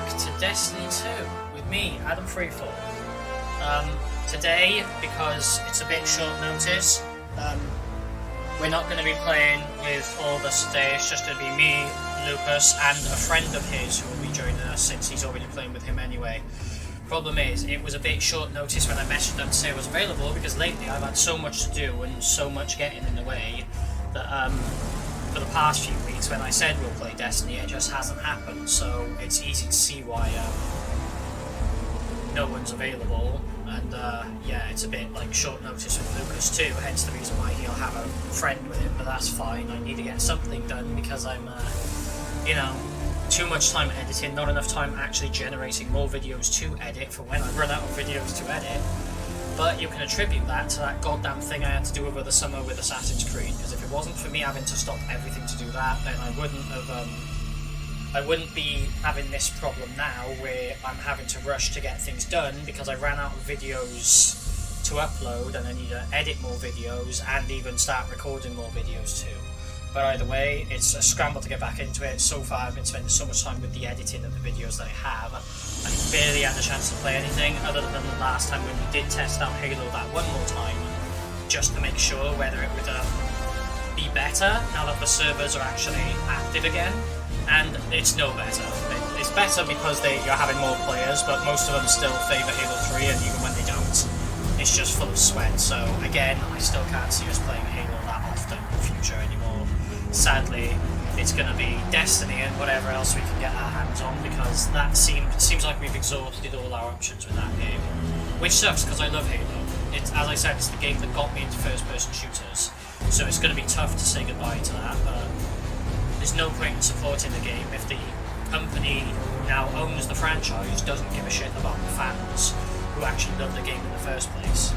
back to Destiny 2 with me, Adam Freefall. Today, because it's a bit short notice, we're not going to be playing with all of us today. It's just going to be me, Lucas, and a friend of his who will be joining us since he's already playing with him anyway. Problem is, it was a bit short notice when I messaged him to say it was available because lately I've had so much to do and so much getting in the way that for the past few weeks when I said we'll play Destiny, it just hasn't happened. So it's easy to see why no one's available. And yeah, it's a bit like short notice with Lucas too, hence the reason why he'll have a friend with him, but that's fine. I need to get something done because I'm, you know, too much time editing, not enough time actually generating more videos to edit for when I run out of videos to edit. But you can attribute that to that goddamn thing I had to do over the summer with Assassin's Creed, because if it wasn't for me having to stop everything to do that, then I wouldn't be having this problem now where I'm having to rush to get things done because I ran out of videos to upload and I need to edit more videos and even start recording more videos too. But either way, it's a scramble to get back into it. So far I've been spending so much time with the editing of the videos that I have. I barely had the chance to play anything other than the last time when we did test out Halo that one more time, just to make sure whether it would be better now that the servers are actually active again. And it's no better. It's better because you're having more players, but most of them still favour Halo 3, and even when they don't, it's just full of sweat. So again, I still can't see us playing Halo that often in the future anymore. Sadly, it's going to be Destiny and whatever else we can get our hands on, because that seems like we've exhausted all our options with that game. Which sucks, because I love Halo. It's, as I said, it's the game that got me into first-person shooters, so it's going to be tough to say goodbye to that, but there's no point in supporting the game if the company who now owns the franchise doesn't give a shit about the fans who actually love the game in the first place.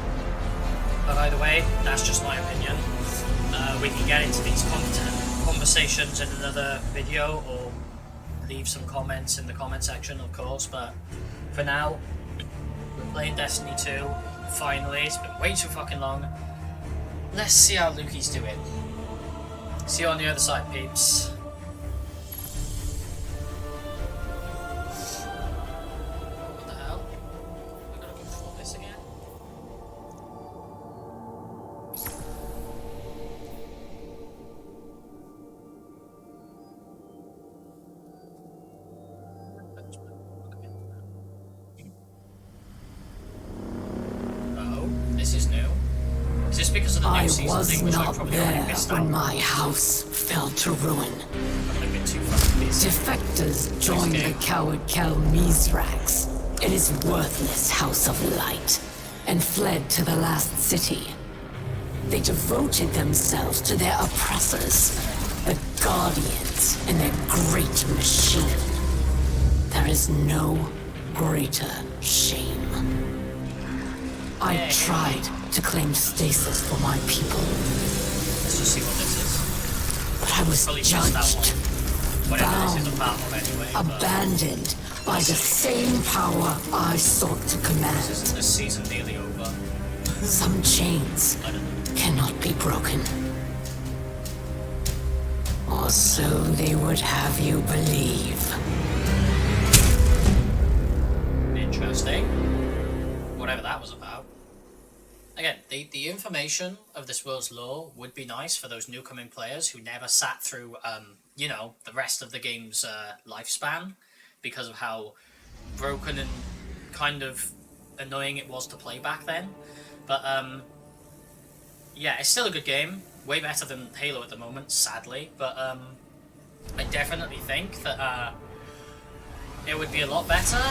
But either way, that's just my opinion. We can get into these conversations in another video, or leave some comments in the comment section, of course, but for now, we're playing Destiny 2, finally. It's been way too fucking long. Let's see how Lukey's doing. See you on the other side, peeps. What the hell? I gotta go for this again? Oh, this is new. Is this because of the new season thing, which I probably already missed out? When my house fell to ruin. I've been too fucking busy. Defectors joined the coward Kel Mizrax in his worthless House of Light and fled to the last city. They devoted themselves to their oppressors, the Guardians, and their great machine. There is no greater shame. I tried to claim stasis for my people. Let's just see what this is. But I was judged, Whatever this is bound, about anyway. abandoned by the same power I sought to command. Isn't this season nearly over? Some chains I don't know. cannot be broken. Or so they would have you believe. Interesting. Whatever that was about. Again, the information of this world's lore would be nice for those newcoming players who never sat through, you know, the rest of the game's lifespan because of how broken and kind of annoying it was to play back then. But, yeah, it's still a good game. Way better than Halo at the moment, sadly. But, I definitely think that, it would be a lot better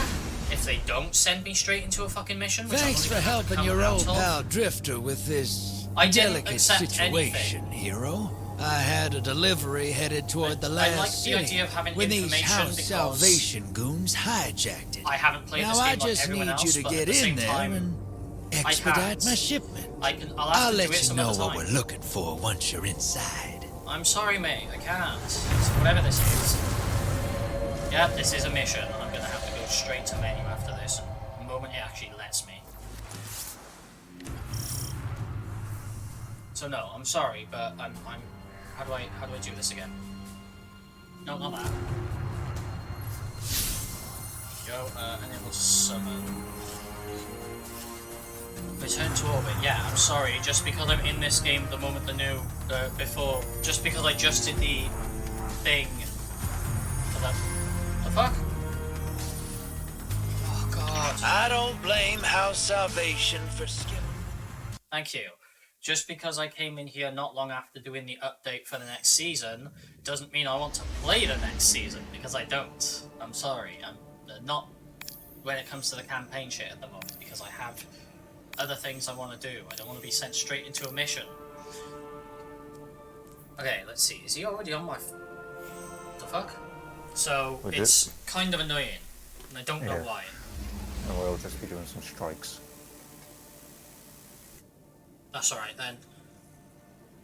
if they don't send me straight into a fucking mission. Thanks for helping your old pal Drifter with this delicate situation, hero. I had a delivery headed toward the last I like the city idea of having when these information House because Salvation goons hijacked it. I haven't played Now this I game like just everyone need else, you to but get at the in same there time, and I expedite can't. my shipment. I'll have I'll to do let it you some know other what time. we're looking for once you're inside. I'm sorry, mate. I can't. So whatever this is. Yeah, this is a mission. I'm gonna have to go straight to menu after this. The moment it actually lets me. So no, I'm sorry, but I'm. How do I do this again? No, not that. go. Enable summon. Return to orbit. Yeah, I'm sorry. Just because I'm in this game at the moment, just because I just did the thing. The fuck? Oh god. I don't blame House Salvation for skipping. Thank you. Just because I came in here not long after doing the update for the next season doesn't mean I want to play the next season, because I don't. I'm sorry. I'm not when it comes to the campaign shit at the moment, because I have other things I want to do. I don't want to be sent straight into a mission. Okay, let's see. Is he already on my... the fuck? So, it's kind of annoying, and I don't know why. And we'll just be doing some strikes. That's alright then.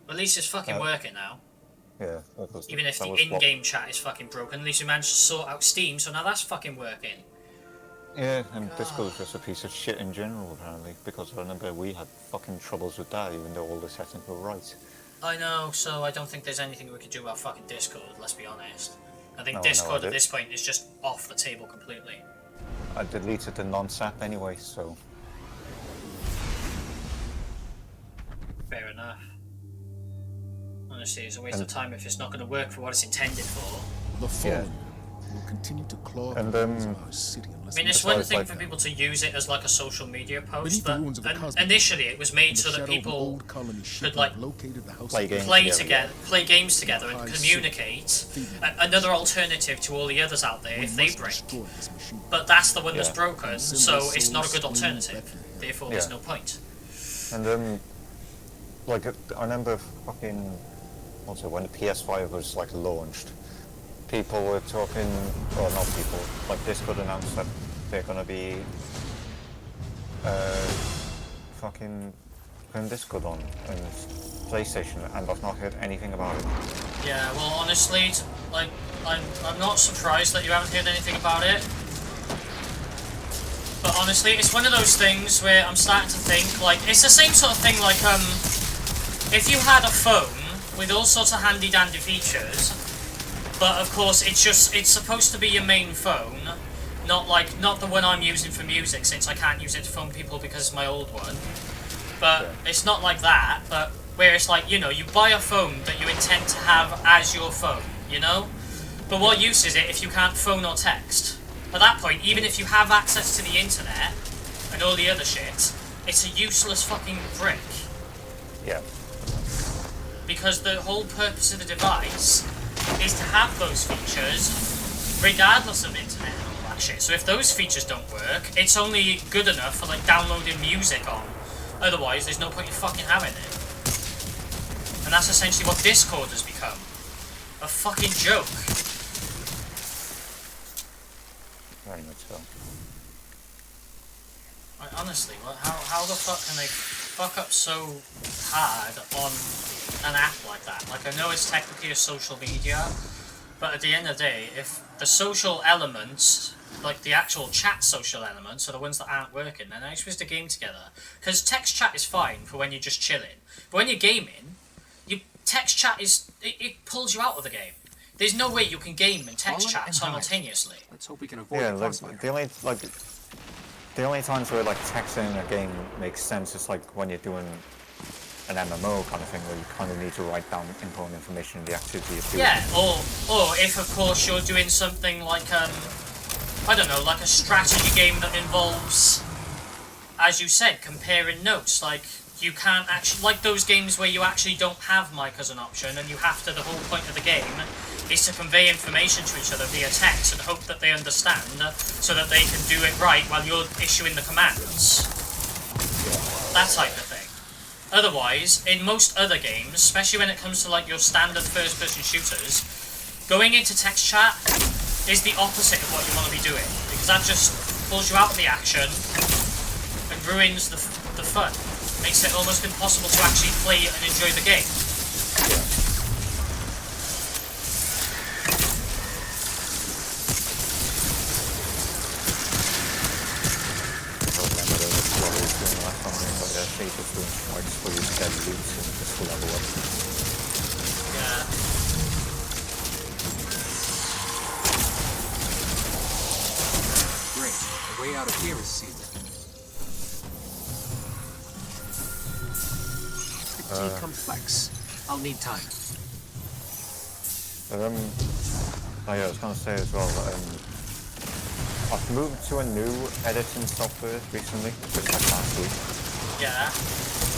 At least it's fucking working now. Yeah. Even if the in-game chat is fucking broken, at least we managed to sort out Steam, so now that's fucking working. Yeah, and Discord's just a piece of shit in general, apparently, because I remember we had fucking troubles with that, even though all the settings were right. I know, so I don't think there's anything we could do about fucking Discord, let's be honest. I think Discord at this point is just off the table completely. I deleted the non-sap anyway, so... Fair enough. Honestly, it's a waste of time if it's not going to work for what it's intended for. The Fallen will continue to claw and our city unless I mean, it's one thing for people to use it as like a social media post, but initially it was made so that people could like play games together and communicate. Another alternative to all the others out there if they break. But that's the one that's broken, so it's not a good alternative. Therefore, there's no point. And like I remember fucking when the PS5 was like launched. People were talking, well not people, like Discord announced that they're gonna be fucking putting Discord on and PlayStation, and I've not heard anything about it. Yeah, well honestly, like, I'm not surprised that you haven't heard anything about it. But honestly, it's one of those things where I'm starting to think, like, it's the same sort of thing like, if you had a phone with all sorts of handy-dandy features, but of course it's supposed to be your main phone, not the one I'm using for music, since I can't use it to phone people because it's my old one. But it's not like that, but where it's like, you know, you buy a phone that you intend to have as your phone, you know? But what use is it if you can't phone or text? At that point, even if you have access to the internet and all the other shit, it's a useless fucking brick. Yeah. Because the whole purpose of the device is to have those features regardless of internet and all that shit. So if those features don't work, it's only good enough for like downloading music on. Otherwise, there's no point in fucking having it. And that's essentially what Discord has become. A fucking joke. Very much so. Like, honestly, how the fuck can they fuck up so hard on an app like that? Like, I know it's technically a social media, but at the end of the day, if the social elements, like the actual chat social elements, are the ones that aren't working, then how are you supposed to game together? Because text chat is fine for when you're just chilling, but when you're gaming, text chat it pulls you out of the game. There's no way you can game and text chat simultaneously. Let's hope we can avoid the only times where like texting in a game makes sense is like when you're doing an MMO kind of thing, where you kind of need to write down important information in the activity you're doing. Yeah, or if of course you're doing something like I don't know, like a strategy game that involves, as you said, comparing notes. Like, you can't actually, like those games where you actually don't have mic as an option, and you have to, the whole point of the game is to convey information to each other via text and hope that they understand, so that they can do it right while you're issuing the commands. That type of thing. Otherwise, in most other games, especially when it comes to like your standard first-person shooters, going into text chat is the opposite of what you want to be doing, because that just pulls you out of the action and ruins the fun. Makes it almost impossible to actually play and enjoy the game. Yeah. way out of here is sealed. Pretty complex. I'll need time. Oh yeah, I was gonna say as well that I've moved to a new editing software recently, just like last week. Yeah.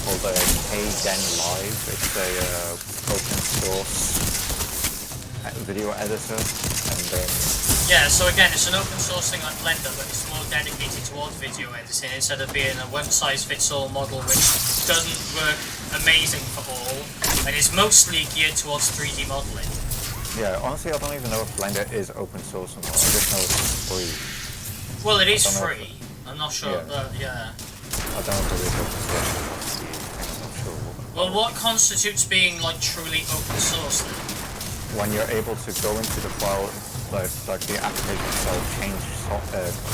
Called Kden Live. It's a open source video editor, and yeah. So again, it's an open source thing like Blender, but it's more dedicated towards video editing instead of being a one-size-fits-all model, which doesn't work amazing for all, and is mostly geared towards 3D modeling. yeah, honestly, I don't even know if Blender is open source or not. I just know it's free. Well, it is free. I'm not sure, Yeah. but yeah. I don't know if it is open source. I'm not sure. Well, what constitutes being like truly open source then? When you're able to go into the file, like the application itself, change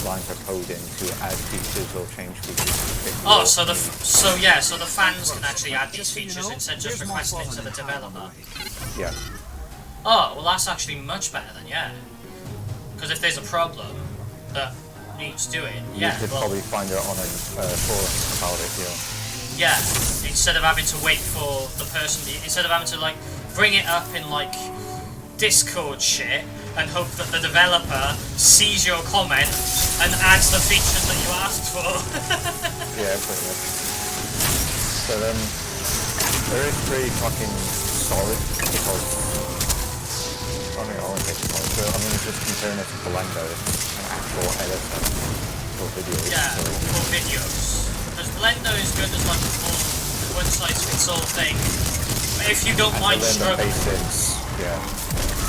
lines of code in to add features or change features. Oh, so the fans can actually add these features instead of just requesting it to the developer. Yeah. Oh, well that's actually much better then, yeah. Because if there's a problem that needs doing, You could probably find it on a forum about it, yeah. Instead of having to wait for the person, instead of having to like bring it up in like Discord shit and hope that the developer sees your comment and adds the features that you asked for. Yeah, pretty much. So there is pretty fucking solid because I mean, I won't take the point, but I mean, just comparing it to Blender, it's an actual editor for videos. Yeah, so. for videos. Because Blender is good as like a full one-size-fits-all thing. If you don't mind struggling. Basics, yeah.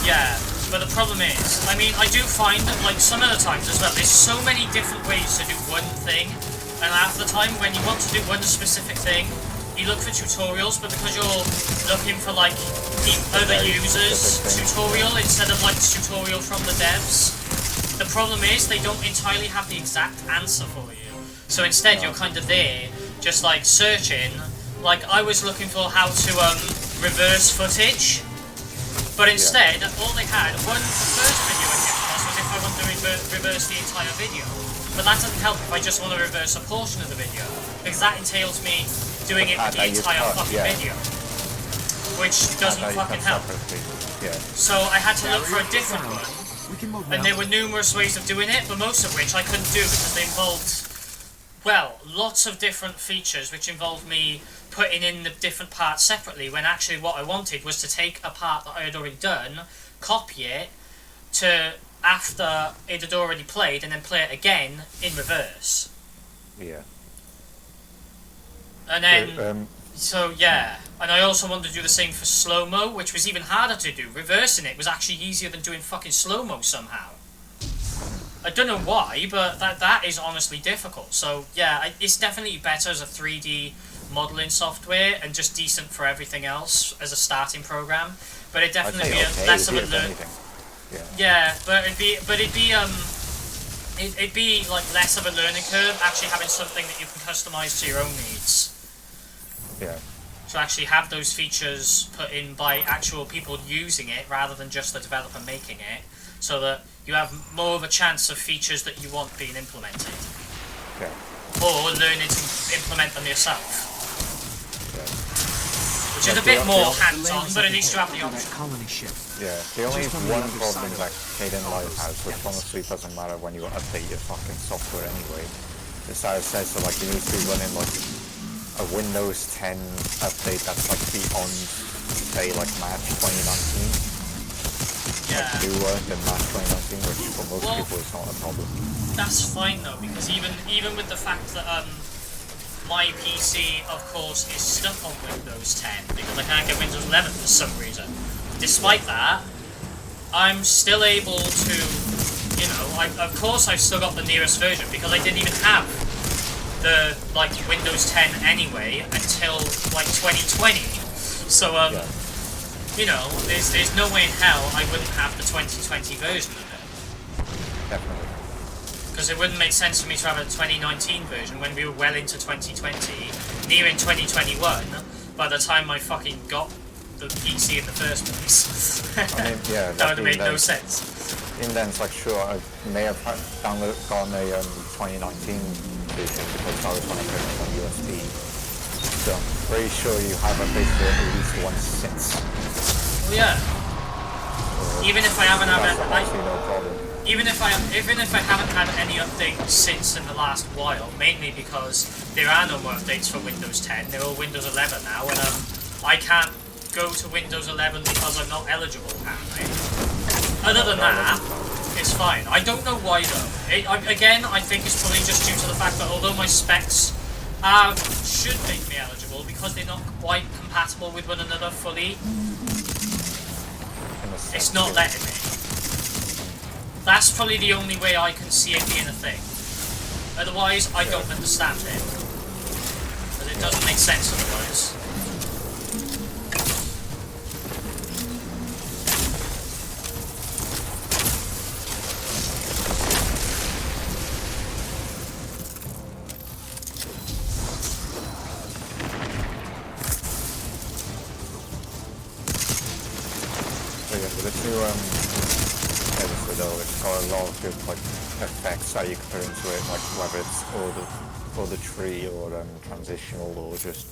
Yeah, but the problem is, I mean, I do find that like some of the times as well, there's so many different ways to do one thing, and half the time when you want to do one specific thing, you look for tutorials, but because you're looking for like the other users' tutorial instead of like the tutorial from the devs, the problem is they don't entirely have the exact answer for you. So instead you're kind of there, just like searching, like I was looking for how to reverse footage, but instead all they had, the first video I came across was if I want to reverse the entire video. But that doesn't help if I just want to reverse a portion of the video, because that entails me doing it with the entire fucking video, which doesn't fucking help. Yeah. So I had to look for a different one, and there were numerous ways of doing it, but most of which I couldn't do because they involved, well, lots of different features which involved me putting in the different parts separately, when actually what I wanted was to take a part that I had already done, copy it to after it had already played, and then play it again in reverse. Yeah. And then, so yeah, and I also wanted to do the same for slow-mo, which was even harder to do. Reversing it was actually easier than doing fucking slow-mo somehow. I don't know why, but that is honestly difficult. So yeah, it's definitely better as a 3D modeling software and just decent for everything else as a starting program. But it definitely be less of a learn. Yeah, but it'd be like less of a learning curve, actually having something that you can customize to your own needs. Yeah. To actually have those features put in by actual people using it rather than just the developer making it, so that you have more of a chance of features that you want being implemented. Yeah. Or learning to implement them yourself. Yeah. Which is a bit more hands-on, but at least you have the option. Yeah, the only one problem that Kden Live has, which honestly doesn't matter when you update your fucking software anyway, is that it says that like you need to be running like a Windows 10 update that's like beyond, say, like March 2019. Yeah. Like newer than March 2019, which for most people is not a problem. That's fine though, because even with the fact that my PC, of course, is stuck on Windows 10 because I can't get Windows 11 for some reason. Despite that, I'm still able to, you know, of course I've still got the nearest version because I didn't even have the, like, Windows 10 anyway until, like, 2020. So, you know, there's no way in hell I wouldn't have the 2020 version of it. Definitely. Because it wouldn't make sense for me to have a 2019 version when we were well into 2020, nearing 2021, by the time I fucking got the PC in the first place. I mean, yeah, that would have made no sense. In then, it's like, sure, I may have gotten a 2019 version because that was when I put it on USB. So I'm pretty sure you have updated it at least once since. Well, yeah. Even if I haven't had it, no problem. even if I haven't had any updates since in the last while, mainly because there are no more updates for Windows 10. They're all Windows 11 now, and I can't go to Windows 11 because I'm not eligible apparently. Other than that, it's fine. I don't know why though. Again, I think it's probably just due to the fact that although my specs should make me eligible, because they're not quite compatible with one another fully, it's not letting me. That's probably the only way I can see it being a thing. Otherwise, I don't understand it. Because it doesn't make sense otherwise. It's got a lot of good like effects that you can put into it, like whether it's or the tree or transitional or just.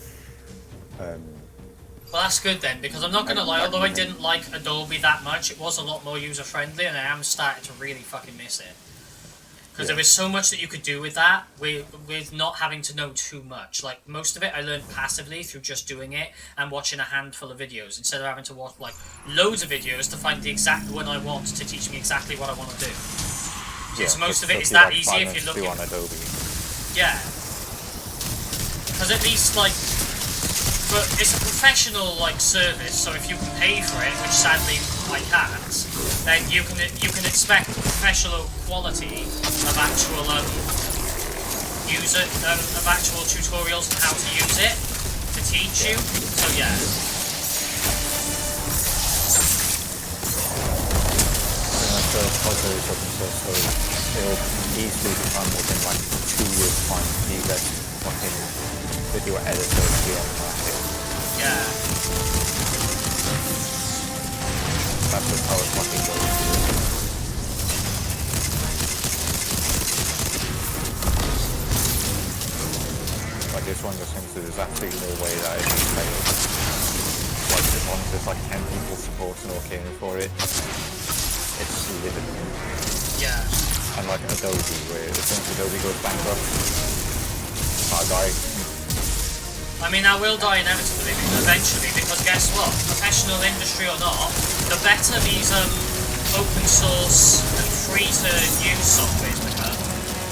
Well, that's good then, because I'm not gonna lie. Although I didn't like Adobe that much, it was a lot more user friendly, and I am starting to really fucking miss it. Because there was so much that you could do with that, with not having to know too much. Like, most of it I learned passively through just doing it and watching a handful of videos, instead of having to watch, like, loads of videos to find the exact one I want to teach me exactly what I want to do. So most of it is that easy if you're looking... on Adobe. Yeah. Because at least, like... But it's a professional, like, service, so if you can pay for it, which sadly I can't, then you can expect professional quality of actual of actual tutorials on how to use it to teach you. So yeah. So it'll easily become within like 2 years' time. You get fucking video editor beyond that. Yeah. That's just how it fucking goes. Like, it's one of the things that there's absolutely no way that it can fail. Like, as long as there's like 10 people supporting or caring for it, it's living. Yeah. And like Adobe, where as soon as Adobe goes bankrupt, I die. I mean, I will die inevitably, eventually, because guess what? Professional industry or not, the better these open source and free to use softwares become,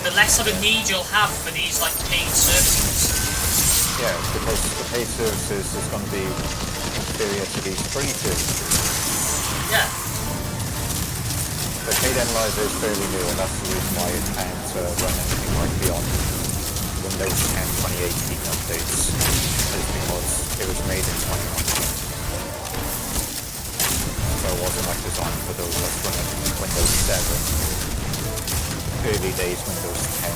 the less of a need you'll have for these like paid services. Yeah, because the paid services is going to be inferior to these free services. Yeah. The paid Enliver is fairly new, and that's the reason why it can't run anything like beyond Windows 10 2018 updates, is because it was made in 2019. So it wasn't like designed for those that running Windows 7, early days Windows 10.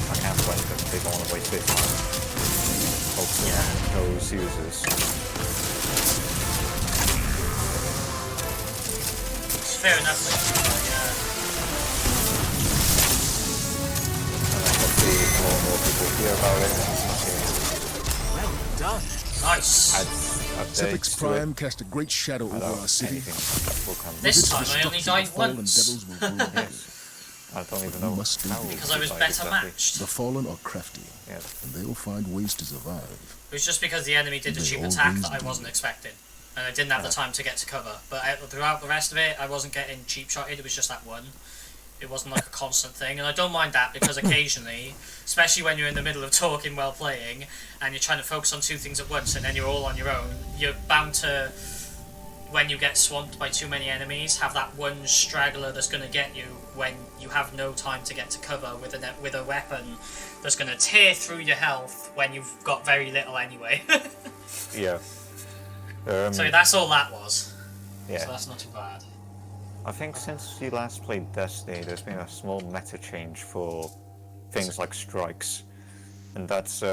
I can't blame them, they don't want to waste their time focusing on those users. It's fair enough, yeah. More and more people hear about it. Well done. Nice. Sepix Prime cast a great shadow over our city. This time I only died once. I don't even know how. Because I was better matched. The fallen are crafty, yeah, and they'll find ways to survive. It was just because the enemy did a cheap attack that I wasn't expecting. And I didn't have the time to get to cover. But throughout the rest of it, I wasn't getting cheap shotted, it was just that one. It wasn't like a constant thing, and I don't mind that because occasionally, especially when you're in the middle of talking while playing, and you're trying to focus on two things at once, and then you're all on your own, you're bound to, when you get swamped by too many enemies, have that one straggler that's going to get you when you have no time to get to cover with a weapon that's going to tear through your health when you've got very little anyway. Yeah. So that's all that was. Yeah. So that's not too bad. I think since you last played Destiny, there's been a small meta change for things like strikes, and that's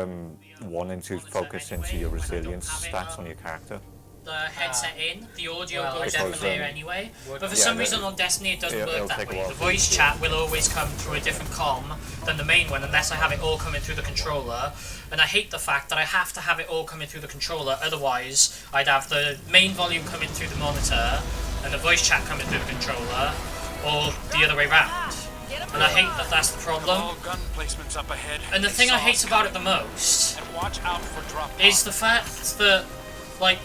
wanting to focus into your resilience stats on your character. the headset in, the audio Well, goes because, clear anyway. But for yeah, some reason on Destiny it doesn't it'll work that take a way. while The for voice it to- chat will always come through a different comm than the main one, unless I have it all coming through the controller. And I hate the fact that I have to have it all coming through the controller, otherwise I'd have the main volume coming through the monitor and the voice chat coming through the controller, or the other way round. And I hate that that's the problem. Gun placements up ahead. And the thing I hate about it the most And watch out for drop is the fact that, like,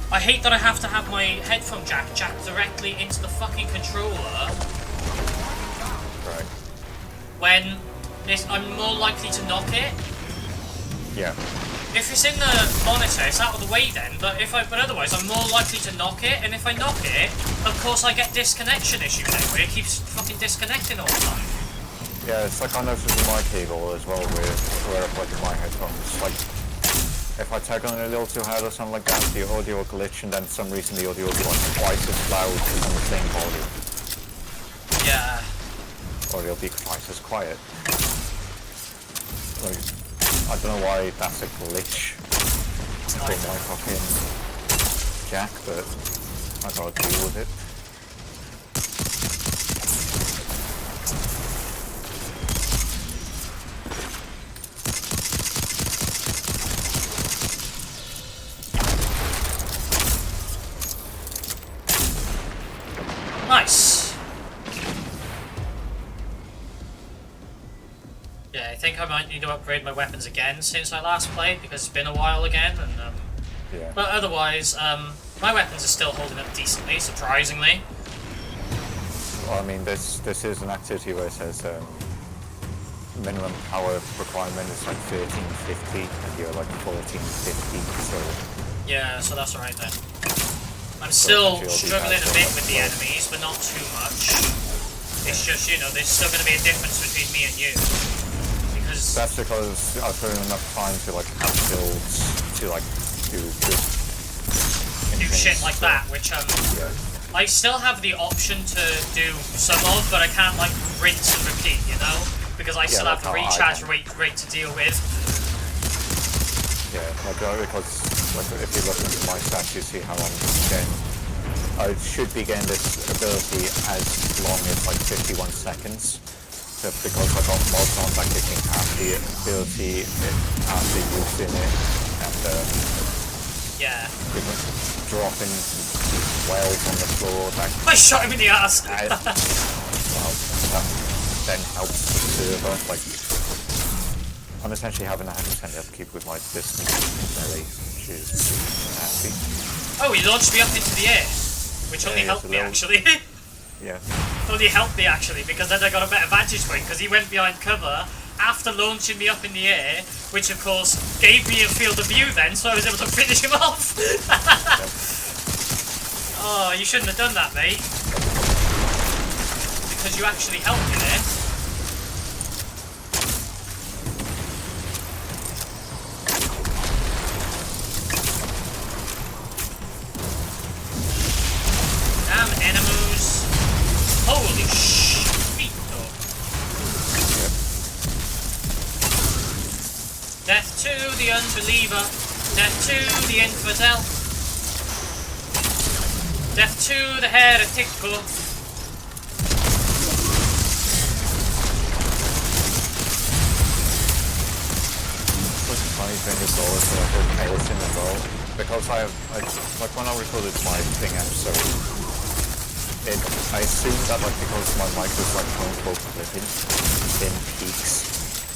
I hate that I have to have my headphone jack jacked directly into the fucking controller Right. when I'm more likely to knock it. Yeah. If it's in the monitor, it's out of the way then, but otherwise I'm more likely to knock it, and if I knock it, of course I get disconnection issues anyway. It keeps fucking disconnecting all the time. Yeah, it's like I noticed with my cable as well, where I plug in my headphones. Like, if I tag on a little too hard or something like that, the audio will glitch, and then for some reason the audio will be like twice as loud on the same volume. Yeah. Or it'll be twice as quiet. Like, I don't know why that's a glitch with my fucking jack, but I gotta deal with it. Nice. Yeah, I think I might need to upgrade my weapons again since I last played, because it's been a while again, and Yeah. but otherwise, my weapons are still holding up decently, surprisingly. Well, I mean, this is an activity where it says minimum power requirement is like 1350, and you're like 1450, so... Yeah, so that's alright then. I'm still actually struggling a bit with the well. enemies, but not too much. It's just, you know, there's still going to be a difference between me and you. Because... That's because I've put in enough time to like have builds to like do good... do shit like that, which Yeah. I still have the option to do some of, but I can't like rinse and repeat, you know? Because I still have that's the how I recharge can. rate to deal with. Yeah, like because like if you look into my stats, you see how I'm getting. I should be getting this ability as long as like 51 seconds, just because I got mods on that give me half the ability after using it, and Yeah. dropping wells on the floor. That I shot him in the ass! well, that then helps the server. Like, I'm essentially having 100% upkeep with my distance melee, which is nasty. Oh, he launched me up into the air, which only Yeah, helped me it's a actually. Yeah. Only helped me actually, because then I got a better vantage point, because he went behind cover after launching me up in the air, which of course gave me a field of view then, so I was able to finish him off. Oh, you shouldn't have done that, mate. Because you actually helped me there. Damn enemies. Holy shit, though. Death to the unbeliever. Death to the infidel. Death to the heretic. Funny thing is always when I put medicine as well, because I have, like when I recorded my thing episode, I assumed that like because my mic was like quote clipping in peaks,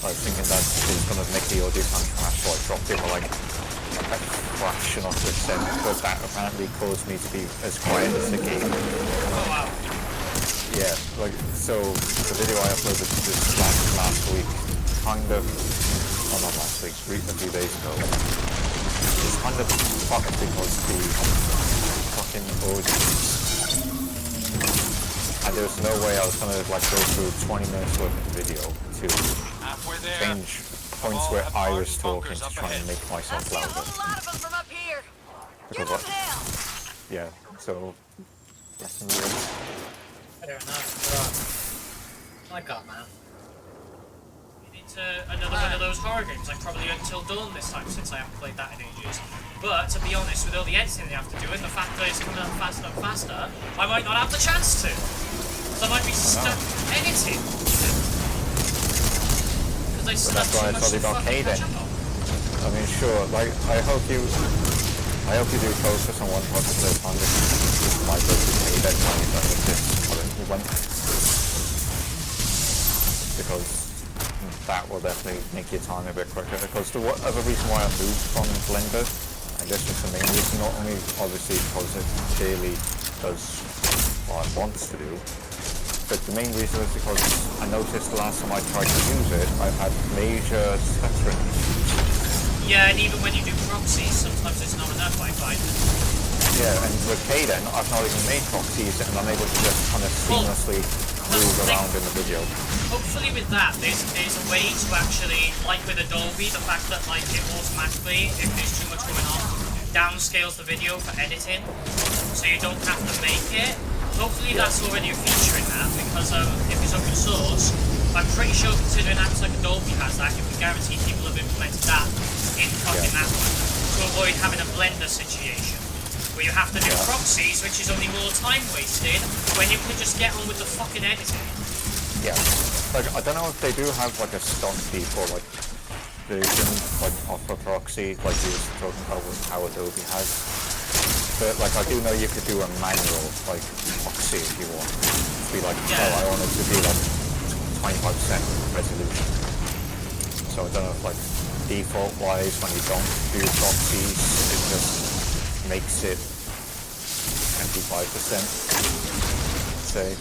I was thinking that it was going to make the audio sound trash, so I dropped it for like a fraction of a second, but that apparently caused me to be as quiet as the game. Oh wow. Yeah, like, so the video I uploaded this last week, kind of, oh not last week, a few days ago, it's kind of fucked because the fucking audience, and there was no way I was gonna like go through 20 minutes worth of video to change points where I was talking to try and make myself louder. Because yeah, so lesson learned. Fair enough. Right. My god, man. You need to another one of those horror games, like probably Until Dawn this time, since I haven't played that in ages. But, to be honest, with all the editing you have to do, and the fact that it's coming out faster and faster, I might not have the chance to. So I might be stuck editing. Because I still have too much to fucking catch up on. I mean, sure, like, I hope you do focus on one project at a time. This might go to pay that money that with this current one. Because that will definitely make your time a bit quicker. Because the other reason why I moved from Blender, and this is the main reason, not only obviously because it clearly does what it wants to do, but the main reason is because I noticed the last time I tried to use it, I've had major stuttering issues. Yeah, and even when you do proxies, sometimes it's not enough, I find. Yeah, and with Kden, I've not even made proxies, and I'm able to just kind of seamlessly move around in the video. Hopefully with that, there's a way to actually, like with Adobe, the fact that like it automatically, if there's too much going on, downscales the video for editing, so you don't have to make it. Hopefully that's already a feature in that, because if it's open source, I'm pretty sure considering apps like Adobe has that, you can guarantee people have implemented that in fucking that one, to avoid having a Blender situation, where you have to do proxies, which is only more time wasted, when you can just get on with the fucking editing. Yeah, like, I don't know if they do have like a stock default like version, like Opera Proxy, like you were talking about with how Adobe has. But like, I do know you could do a manual like proxy if you want. To be like, oh, I want it to be like 25% resolution. So I don't know if like default wise, when you don't do proxies, it just makes it 25%. Say.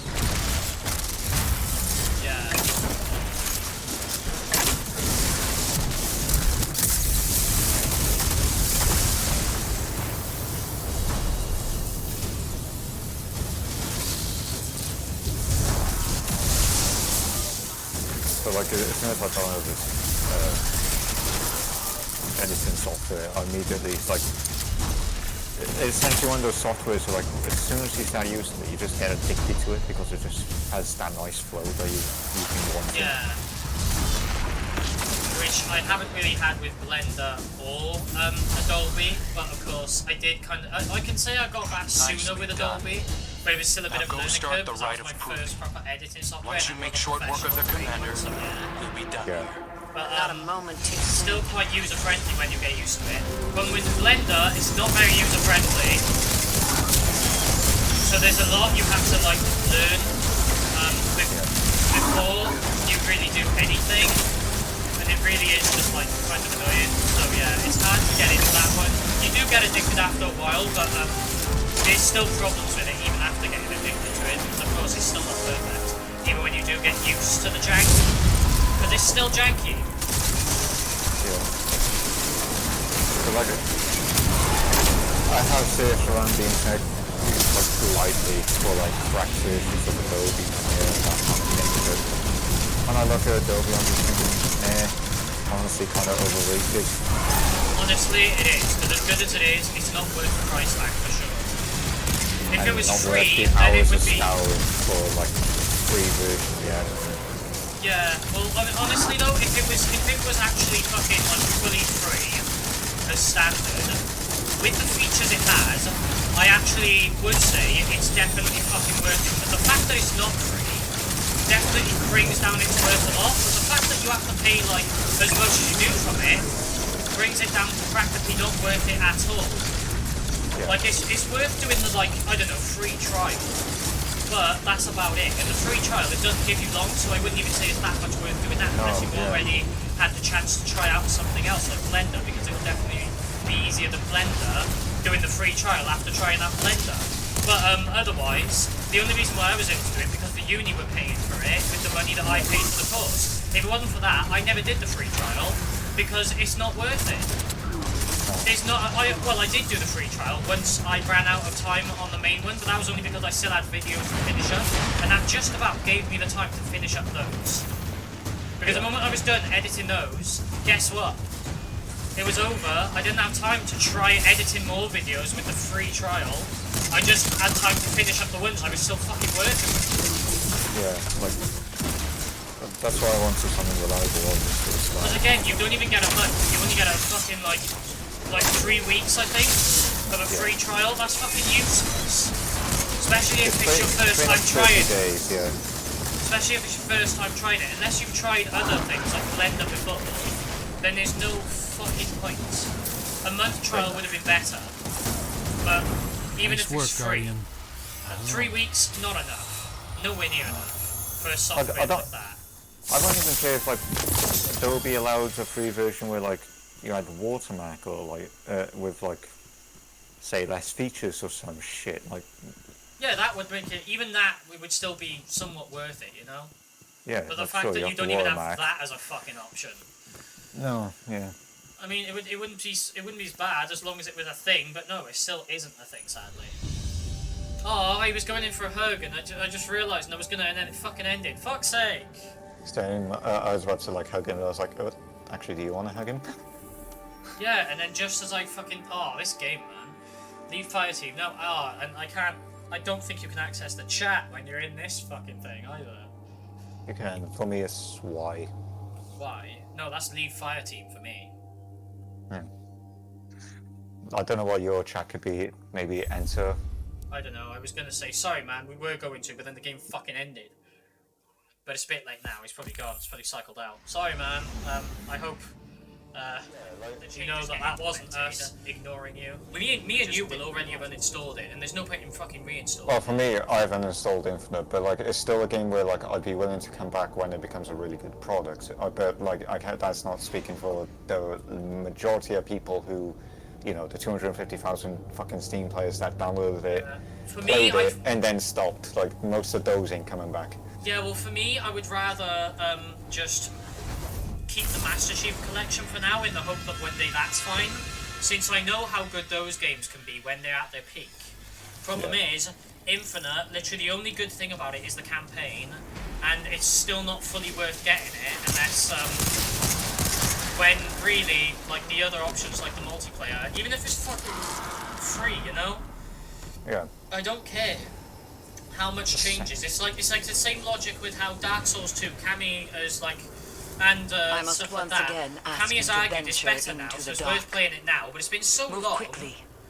So like, as soon as I download this editing software, I immediately, like, it's essentially one of those softwares where, like, as soon as you start using it, you just get addicted to it because it just has that nice flow that you can want it. Yeah. Which I haven't really had with Blender or Adobe, but of course I did kind of. I can say I got that sooner with Adobe, but it was still a bit of a learning curve because that was my first proper editing software. Once you make short work of the commander, you'll be done. Yeah. But not a moment too soon. Still quite user friendly when you get used to it. But with Blender, it's not very user friendly. So there's a lot you have to like learn before you really do anything. And it really is just like kind of annoying. So yeah, it's hard to get into that one. You do get addicted after a while, but there's still problems with it even after getting addicted to it. Because of course it's still not perfect. Even when you do get used to the jank. But it's still janky. Yeah. So like, I have safe around the internet like lightly for like cracked versions of Adobe and that kind of thing. But when I look at Adobe, I'm just thinking, honestly kind of overrated. Honestly, it is. But as good as it is, it's not worth the price tag for sure. If it was free, then it would be. For like free version, yeah. Yeah, well, honestly though, if it was actually fucking like fully free as standard, with the features it has, I actually would say it's definitely fucking worth it. But the fact that it's not free definitely brings down its worth a lot. But the fact that you have to pay like as much as you do from it brings it down to practically not worth it at all. Yeah. Like it's worth doing the like, I don't know, free trial. But that's about it. And the free trial, it doesn't give you long, so I wouldn't even say it's that much worth doing that unless you've already had the chance to try out something else like Blender, because it will definitely be easier than Blender doing the free trial after trying out Blender. But otherwise, the only reason why I was into it because the uni were paying for it with the money that I paid for the course. If it wasn't for that, I never did the free trial because it's not worth it. It's not. I did do the free trial once I ran out of time on the main one, but that was only because I still had videos to finish up, and that just about gave me the time to finish up those. Because the moment I was done editing those, guess what? It was over. I didn't have time to try editing more videos with the free trial. I just had time to finish up the ones I was still fucking working with. Yeah, like That's why I wanted something reliable, obviously. Because again, you don't even get a month. You only get a fucking like 3 weeks, I think, of a free trial. That's fucking useless. Especially if it's your first time trying it. Days, yeah. Especially if it's your first time trying it. Unless you've tried other things like Blender before, then there's no fucking point. A month trial would have been better. But even if it's free, 3 weeks, not enough. Nowhere near enough for a software like that. I don't even care if like there will be allowed a free version where like you had watermark or like with like say less features or some shit like. Yeah, that would make it. Even that would still be somewhat worth it, you know. Yeah. But the fact that you don't even have that as a fucking option. No. Yeah. I mean, it wouldn't be as bad as long as it was a thing, but no, it still isn't a thing, sadly. Oh, he was going in for a hug, and I just realised, and I was gonna, and then it fucking ended. Fuck's sake! Staying, I was about to like hug him, and I was like, oh, actually, do you want to hug him? Yeah, and then just as I fucking, this game, man. Leave Fireteam, no, and I don't think you can access the chat when you're in this fucking thing either. You can. For me, it's Y. Why? No, that's Leave Fireteam for me. I don't know what your chat could be. Maybe enter. I don't know. I was gonna say sorry, man. We were going to, but then the game fucking ended. But it's a bit late now. He's probably gone. It's probably cycled out. Sorry, man. I hope that you know that wasn't us ignoring you. Me and you will already have uninstalled it, and there's no point in fucking reinstalling. Well, for me, I've uninstalled Infinite, but like it's still a game where like I'd be willing to come back when it becomes a really good product. But like that's not speaking for the majority of people who, you know, the 250,000 fucking Steam players that downloaded it, played it, and then stopped. Like most of those ain't coming back. Yeah, well, for me, I would rather just keep the Master Chief Collection for now, in the hope that one day that's fine, since I know how good those games can be when they're at their peak. Problem is, Infinite, literally the only good thing about it is the campaign, and it's still not fully worth getting it unless, when really, like, the other options, like the multiplayer, even if it's fucking free, you know? Yeah. I don't care how much changes. It's like the same logic with how Dark Souls 2, Cammy is like, and stuff like that. Cammy has argued it's better now, so it's worth playing it now, but it's been so long.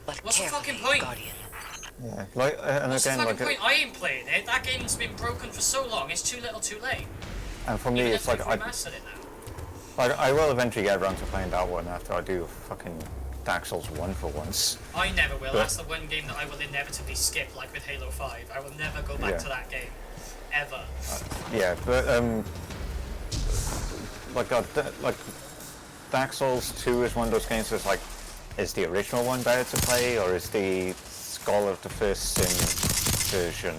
What's the fucking point? Yeah, like, and What's again, the fucking like, point? I ain't playing it. That game's been broken for so long. It's too little, too late. and for me, it's like I will eventually get around to playing that one after I do fucking Dark Souls 1 for once. I never will. That's the one game that I will inevitably skip, like with Halo 5. I will never go back to that game. Ever. Yeah, but, like Dark Souls 2 is one of those games that's like, is the original one better to play, or is the Scholar of the First Sin version,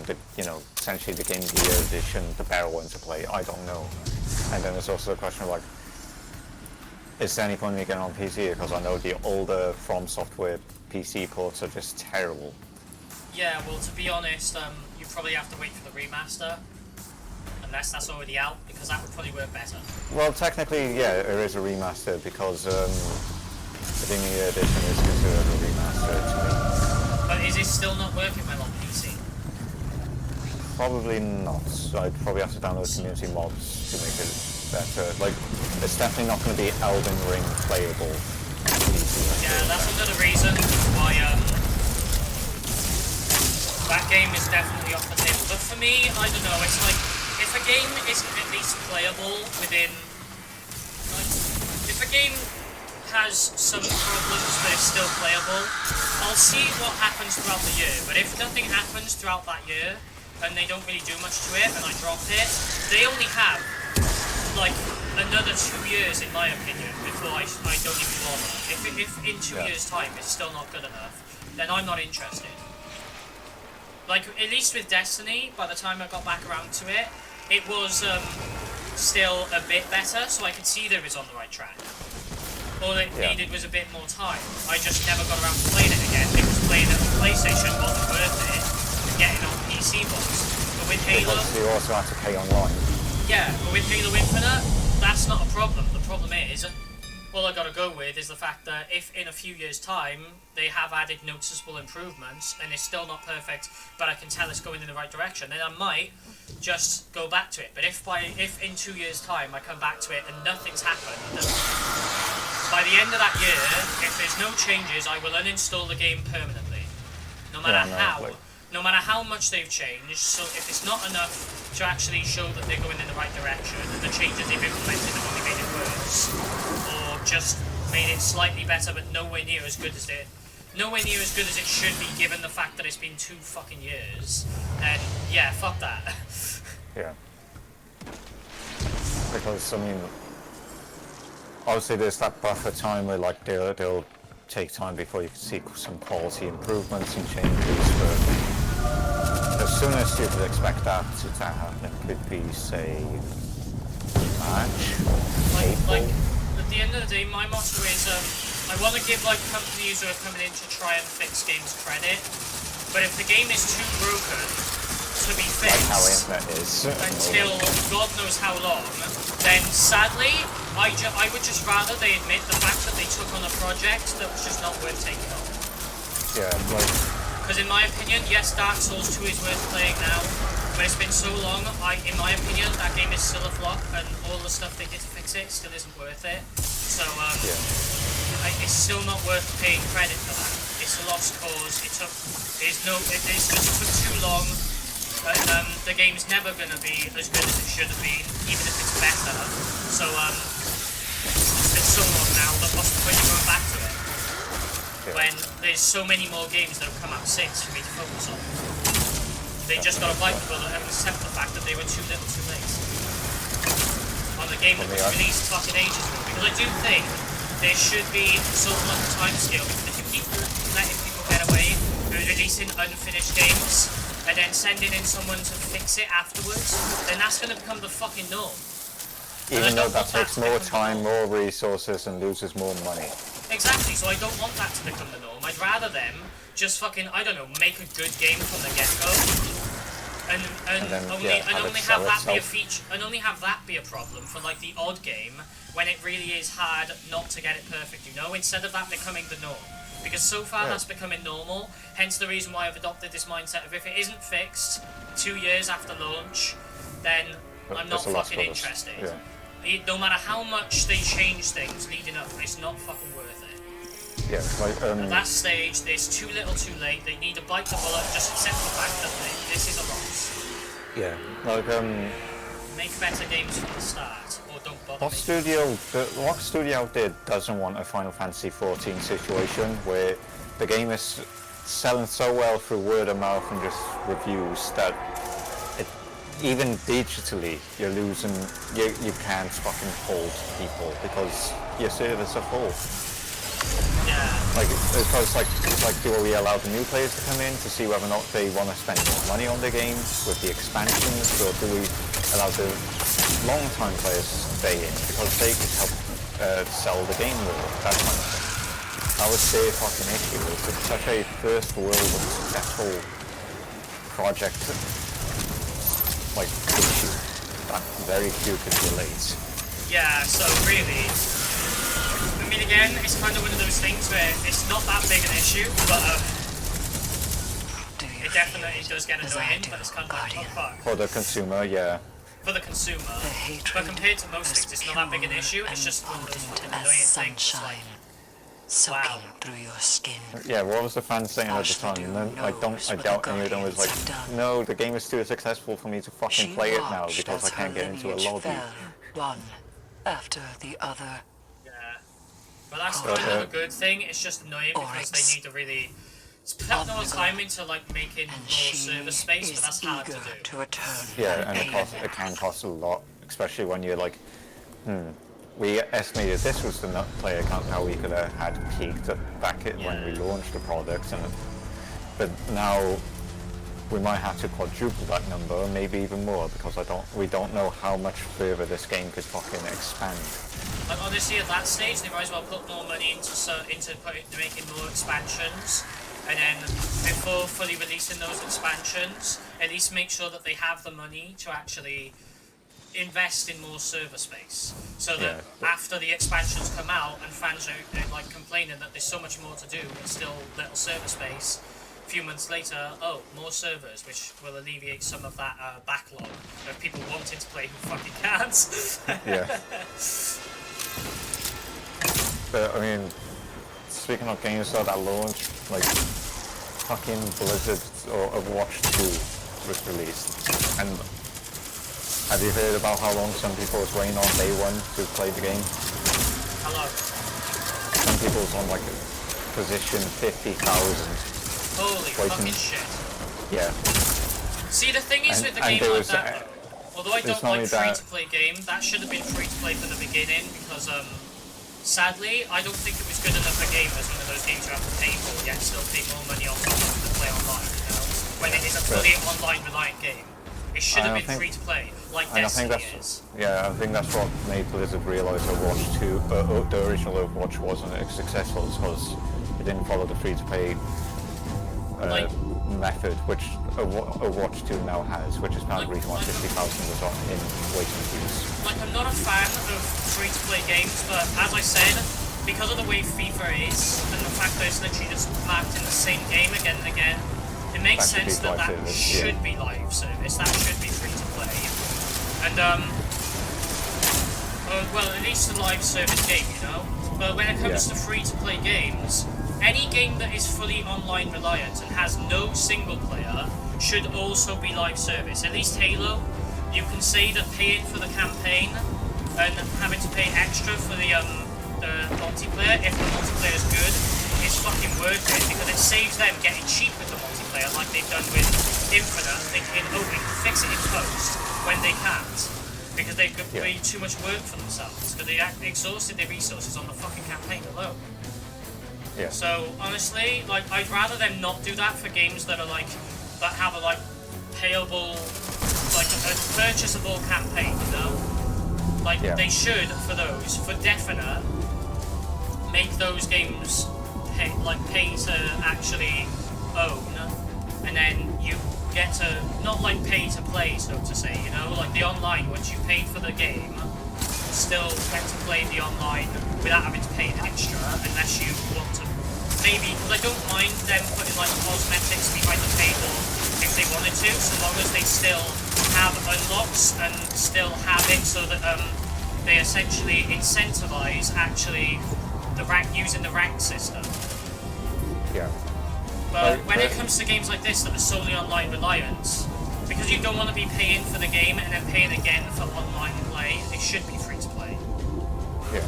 essentially the Game Gear edition, the better one to play? I don't know. And then there's also the question of like, is there any point in me getting on PC? Because I know the older From Software PC ports are just terrible. Yeah, well, to be honest, you probably have to wait for the remaster, unless that's already out, because that would probably work better. Well, technically, yeah, there is a remaster, because the Game Gear edition is considered a remaster to me. But is it still not working well on PC? Probably not. I'd probably have to download community mods to make it better. Like, it's definitely not going to be Elden Ring playable. Yeah, that's another reason why that game is definitely off the table. But for me, I don't know, it's like, if a game isn't at least playable within, like, if a game has some problems but is still playable, I'll see what happens throughout the year. But if nothing happens throughout that year, and they don't really do much to it, and I drop it, they only have, like, another 2 years, in my opinion, before I don't even bother. If in 2 years' time it's still not good enough, then I'm not interested. Like, at least with Destiny, by the time I got back around to it, it was still a bit better, so I could see that it was on the right track. All it needed was a bit more time. I just never got around to playing it again, because playing it on PlayStation wasn't worth it, and getting on PC was. But with Halo... Because you also have to pay online. Yeah, but with Halo Infinite, that's not a problem. The problem is, all I gotta go with is the fact that if in a few years' time they have added noticeable improvements and it's still not perfect, but I can tell it's going in the right direction, then I might just go back to it. But if in 2 years' time I come back to it and nothing's happened, then by the end of that year, if there's no changes, I will uninstall the game permanently. No matter how much they've changed. So if it's not enough to actually show that they're going in the right direction and the changes they've implemented have only made it worse, or just made it slightly better but nowhere near as good as it should be given the fact that it's been 2 fucking years, then yeah, fuck that. Yeah. Because I mean, obviously there's that buffer time where like they'll take time before you can see some quality improvements and changes, but as soon as you could expect that to happen could be, say, March, April. Like, at the end of the day, my motto is, I want to give like companies who are coming in to try and fix games credit, but if the game is too broken to be fixed, like how internet is, until God knows how long, then sadly, I would just rather they admit the fact that they took on a project that was just not worth taking on. Yeah, like... Because in my opinion, yes, Dark Souls 2 is worth playing now, but it's been so long, in my opinion, that game is still a flop, and all the stuff they did to fix it still isn't worth it. So, it's still not worth paying credit for that. It's a lost cause. It just took too long, and the game's never going to be as good as it should have been, even if it's better. So, it's been so long now that what's the point of going back to it? When there's so many more games that have come out since for me to focus on. They just got to bite the bullet and accept the fact that they were too little too late on the game that was released fucking ages ago. Because I do think there should be sort of like a time scale, because if you keep letting people get away with releasing unfinished games and then sending in someone to fix it afterwards, then that's going to become the fucking norm. Even though that takes more time, more resources, and loses more money. Exactly, so I don't want that to become the norm. I'd rather them just fucking, I don't know, make a good game from the get-go, and only have that be a feature, and only have that be a problem for like the odd game when it really is hard not to get it perfect, you know, instead of that becoming the norm. Because so far that's becoming normal, hence the reason why I've adopted this mindset of if it isn't fixed 2 years after launch, then I'm not fucking interested. Yeah. No matter how much they change things leading up, it's not fucking worth it. Yeah, like, at that stage, there's too little too late. They need to bite the bullet, just accept the fact that this is a loss. Yeah, like, make better games from the start, or don't bother. What studio doesn't want a Final Fantasy XIV situation where the game is selling so well through word of mouth and just reviews that even digitally you're losing, you can't fucking hold people because your servers are full. Yeah. Like, because like do we allow the new players to come in to see whether or not they want to spend more money on the game with the expansions, or do we allow the long-time players to stay in because they could help sell the game more, that kind of thing. That was their fucking issue. It's such a first world successful project, like, issue that very few could relate. Yeah, so really, I mean, again, it's kind of one of those things where it's not that big an issue, but it definitely does get annoying, but it's kind of like for the consumer, yeah. For the consumer, but compared to most things, it's not that big an issue. It's just one of those annoying things. Like, wow. Through your skin. Yeah, what was the fan saying at the time? I doubt any of them was like, no, the game is too successful for me to fucking play it now because I can't get into a lobby. One after the other. But that's kind of a good thing. It's just annoying because they need to really put more time into like making more server space, but that's hard to do. Yeah, and it can cost a lot, especially when you're like, we estimated this was the player count how we could have had peaked back when we launched the product, but now we might have to quadruple that number, maybe even more, because we don't know how much further this game could fucking expand. Like honestly, at that stage, they might as well put more money into making more expansions, and then before fully releasing those expansions, at least make sure that they have the money to actually invest in more server space, so that after the expansions come out and fans are like complaining that there's so much more to do but still little server space, a few months later, oh, more servers, which will alleviate some of that backlog of people wanting to play who fucking can't. Yeah. But I mean, speaking of games that launched, like fucking Blizzard or Overwatch 2 was released, and have you heard about how long some people was waiting on day one to play the game? Hello. Some people was on like position 50,000. Holy fucking shit. Yeah. See, the thing is with the game like that, though, although I don't like free-to-play game, that should have been free-to-play from the beginning, because sadly, I don't think it was good enough a game as one of those games you have to pay for, yet still pay more money on top of to play online, you know? When it is a fully online-reliant game. It should have been free-to-play, like Destiny is. Yeah, I think that's what made Blizzard realise Overwatch 2, the original Overwatch wasn't as successful, because it didn't follow the free-to-play method, which Overwatch 2 now has, which is part of the reason why 50,000 was on in waiting queues. Like, I'm not a fan of free-to-play games, but as I said, because of the way FIFA is, and the fact that it's literally just marked in the same game again and again, it makes sense that should be live service, that should be free-to-play. And, well, at least a live service game, you know? But when it comes to free-to-play games, any game that is fully online reliant and has no single player should also be live service. At least Halo, you can say that paying for the campaign and having to pay extra for the multiplayer, if the multiplayer is good, is fucking worth it, because it saves them getting cheap with the multiplayer like they've done with Infinite, thinking, oh, we can fix it in post when they can't, because they've got way too much work for themselves, because they exhausted their resources on the fucking campaign alone. Yeah. So honestly, like, I'd rather them not do that for games that are like, that have a like payable, like a purchasable campaign, you know? Like they should, for those, for definite, make those games pay to actually own, and then you get to not like pay to play, so to say, you know, like the online, once you paid for the game, still get to play the online without having to pay extra, unless you want to, maybe, because I don't mind them putting like cosmetics behind the table if they wanted to, so long as they still have unlocks and still have it so that they essentially incentivize actually the using the rank system. Yeah. But when it comes to games like this that are solely online reliant, because you don't want to be paying for the game and then paying again for online play, it should be free to play. Yeah.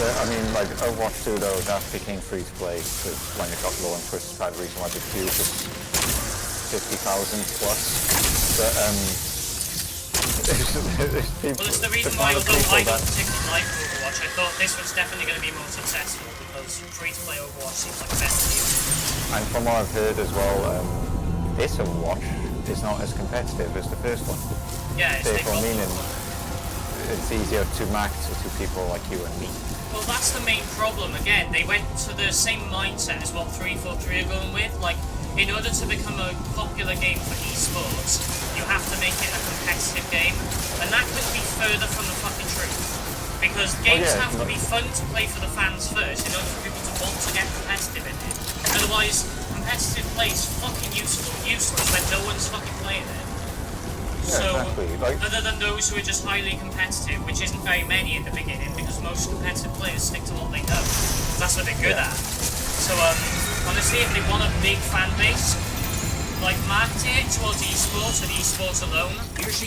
But, I mean, like, Overwatch 2 though, that became free to play when it got launched, which is part of the reason why the queue was 50,000 plus. But, well, it's the reason why, although I don't particularly like Overwatch, I thought this was definitely going to be more successful, because free-to-play Overwatch seems like the best deal. And from what I've heard as well, this Overwatch is not as competitive as the first one. Yeah, it's therefore meaning it's easier to market to people like you and me. Well, that's the main problem. Again, they went to the same mindset as what 343 are going with. Like, in order to become a popular game for esports, you have to make it a competitive game, and that couldn't be further from the fucking truth. Because games have to be fun to play for the fans first, in order for people to want to get competitive in it. Otherwise, competitive play is fucking useless when no one's fucking playing it. Yeah, so, exactly. Like, other than those who are just highly competitive, which isn't very many in the beginning, because most competitive players stick to what they know. That's what they're good at. So, honestly, if they want a big fan base, like, marketing it towards esports and esports alone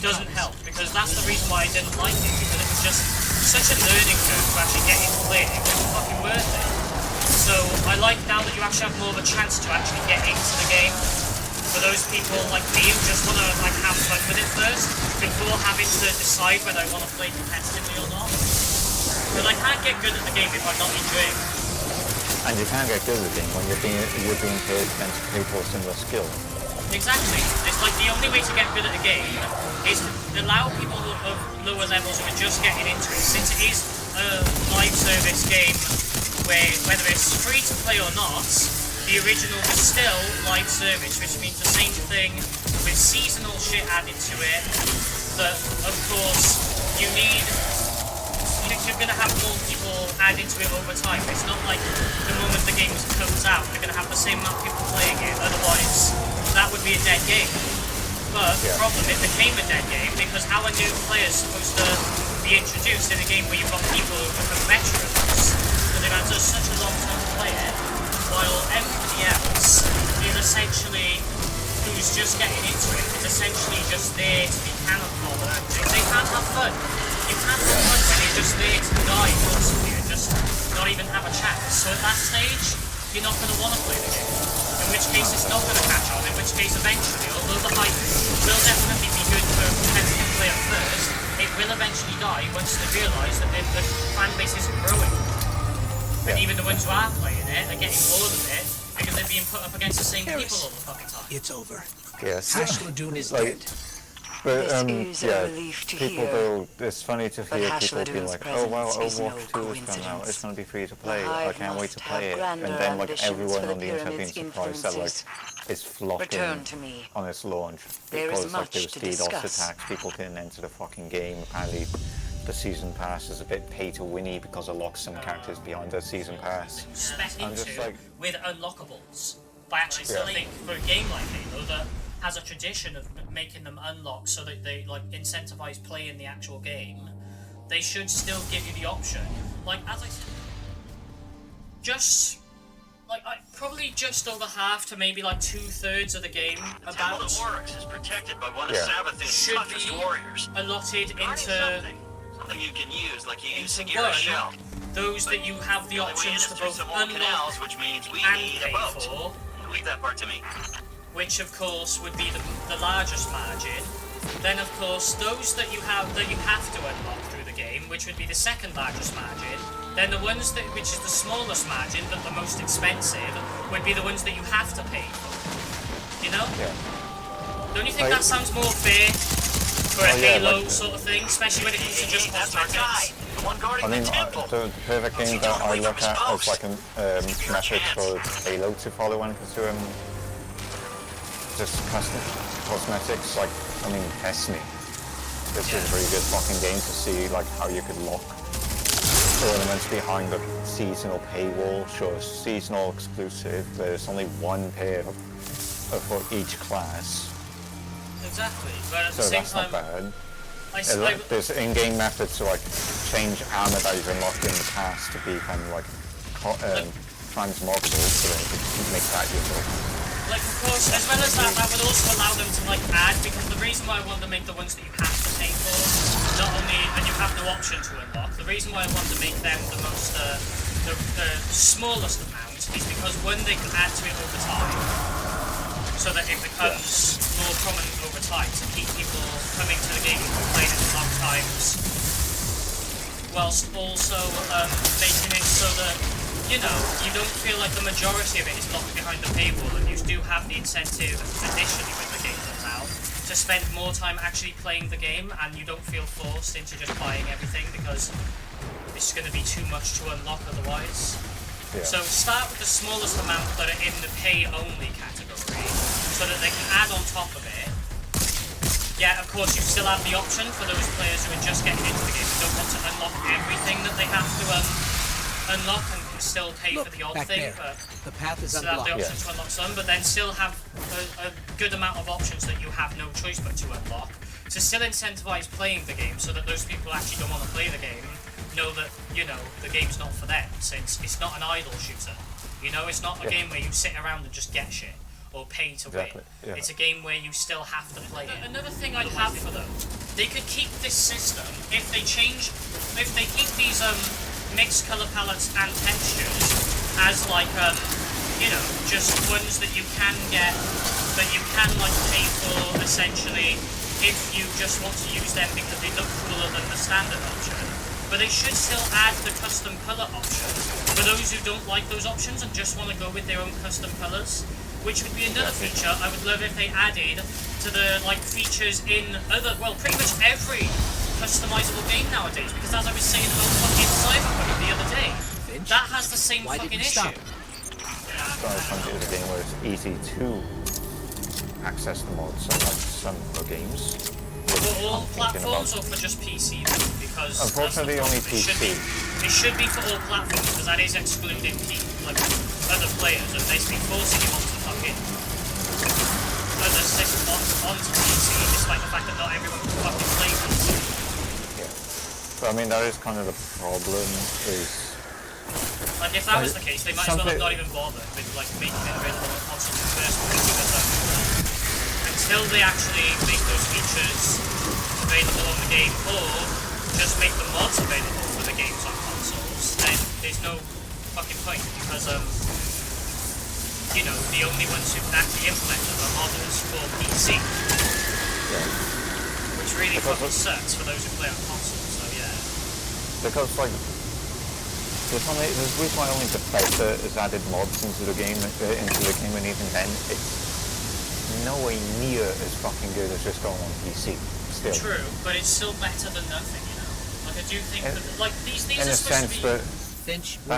doesn't help, because that's the reason why I didn't like it, because it was just such a learning curve to actually get into play. It wasn't fucking worth it. So I like now that you actually have more of a chance to actually get into the game. For those people like me who just want to like have fun with it first, before having to decide whether I want to play competitively or not. Because I can't get good at the game if I'm not enjoying it. And you can't get good at the game when you're being paid against people with similar skill. Exactly. It's like the only way to get good at a game is to allow people of lower levels who are just getting into it, since it is a live service game where, whether it's free to play or not, the original was still live service, which means the same thing with seasonal shit added to it, that, of course, you're going to have more people add into it over time. It's not like the moment the game comes out, they're going to have the same amount of people playing it, otherwise that would be a dead game. But the problem, it became a dead game because how are new players supposed to be introduced in a game where you've got people who become veterans, but they've had such a long time to play it, while everybody else is essentially, who's just getting into it, is essentially just there to be cannon fodder. They can't have fun. You can't have fun when you're just there to die constantly and just not even have a chance. So at that stage, you're not going to want to play the game. In which case it's not going to catch on, in which case eventually, although the hype will definitely be good for competitive play at first, it will eventually die once they realise that the fan base isn't growing. And even the ones who are playing it are getting bored of it because they're being put up against the same people all the fucking time. It's over. Yes. Hashladun is Like, dead. but This is a relief to people hear. will. It's funny to hear people be Hashladun's like, "Oh well, presence is no Overwatch 2 is coming out. It's coincidence. going to be free to play. The I Hive can't wait must to play have it." And grander then like ambitions everyone for the on the internet being pyramid's surprised that like influences. it's flopping Return to me. on its launch There is because like much there was to DDoS discuss. attacks. People couldn't enter the fucking game. Apparently, the season pass is a bit pay to winny because it locks some characters behind the season pass. Spec I'm just into like- with unlockables by actually selling for a game like Halo that has a tradition of making them unlock so that they like incentivize playing the actual game. They should still give you the option. Like as I said, just like probably just over half to maybe like 2/3 of the game about Oryx is protected by one of Yeah. Sabathun's should toughest be warriors. allotted Guarding into something you can use like you use into Segura Shell. those that you have the Only way options in to is through both some more unlock canals, which means we and need pay a boat. for. Leave that part to me. Which of course would be the largest margin. Then of course those that you have to unlock through the game, which would be the second largest margin. Then the ones that which is the smallest margin but the most expensive would be the ones that you have to pay for. You know? Yeah. Don't you think Like- that sounds more fair for a Oh, yeah, Halo like- sort of thing, especially when it comes to just That's our guy, cosmetics? the one guarding I mean, the temple. the perfect game that I look at as like a method for Halo to follow when it comes to just custom cosmetics. Like, I mean, Destiny. This is a very good fucking game to see like how you could lock tournaments behind the seasonal paywall. Sure, seasonal exclusive. There's only one pair for each class, Exactly. But at the so same that's time, not bad. There's in-game methods to like change armor that you've unlocked in the past to be kind of like transmogable, so that you can make that useful. like, of course, as well as that, that would also allow them to, like, add, because the reason why I want to make the ones that you have to pay for, not only, and you have no option to unlock, the reason why I want to make them the most, the smallest amount is because, one, they can add to it over time, so that it becomes more prominent over time, to keep people coming to the game and playing it long times, whilst also making it so that, you know, you don't feel like the majority of it is locked behind the paywall, and you do have the incentive, additionally when the game comes out, to spend more time actually playing the game, and you don't feel forced into just buying everything because it's going to be too much to unlock otherwise. Yeah. So start with the smallest amount that are in the pay-only category, so that they can add on top of it. Yeah, of course, you still have the option for those players who are just getting into the game and don't want to unlock everything that they have to unlock, and can still pay for the odd back thing, there. but The path is still have the unblocked. option to unlock some, but then still have a good amount of options that you have no choice but to unlock, to still incentivize playing the game, so that those people who actually don't want to play the game know that, you know, the game's not for them, since it's not an idle shooter. You know, it's not a game where you sit around and just get shit, or pay to win. Yeah. It's a game where you still have to play it. Another thing I'd have for them, they could keep this system, if they keep these mixed colour palettes and textures as like, you know, just ones that you can get, that you can like pay for essentially if you just want to use them because they look cooler than the standard option. But they should still add the custom colour option for those who don't like those options and just want to go with their own custom colours, which would be another feature I would love if they added to the like features in pretty much every customizable game nowadays, because as I was saying about fucking Cyberpunk the other day, that has the same Why fucking did you issue. stop? Cyberpunk is a game where it's easy to access the mods, unlike some other games, for all platforms or for just PC? Because unfortunately only PC. It should be for all platforms because that is excluding like other players and basically forcing you onto fucking other systems onto PC, despite the fact that not everyone can fucking play PC. Yeah. But I mean, that is kind of the problem. Is like if that was the case, they might as well have not even bothered with like making it available on consoles in the first place because until they actually make those features available on the game or just make the mods available for the games on consoles, then there's no fucking point because you know, the only ones who can actually implement them are modders for PC. Yeah. Which really fucking sucks for those who play on consoles, so yeah. Because like there's a reason why only Bethesda has added mods into the game and even then it's nowhere near as fucking good as just going on PC. Still. True, but it's still better than nothing, you know. Like I do think that like these in are a supposed sense, to be. but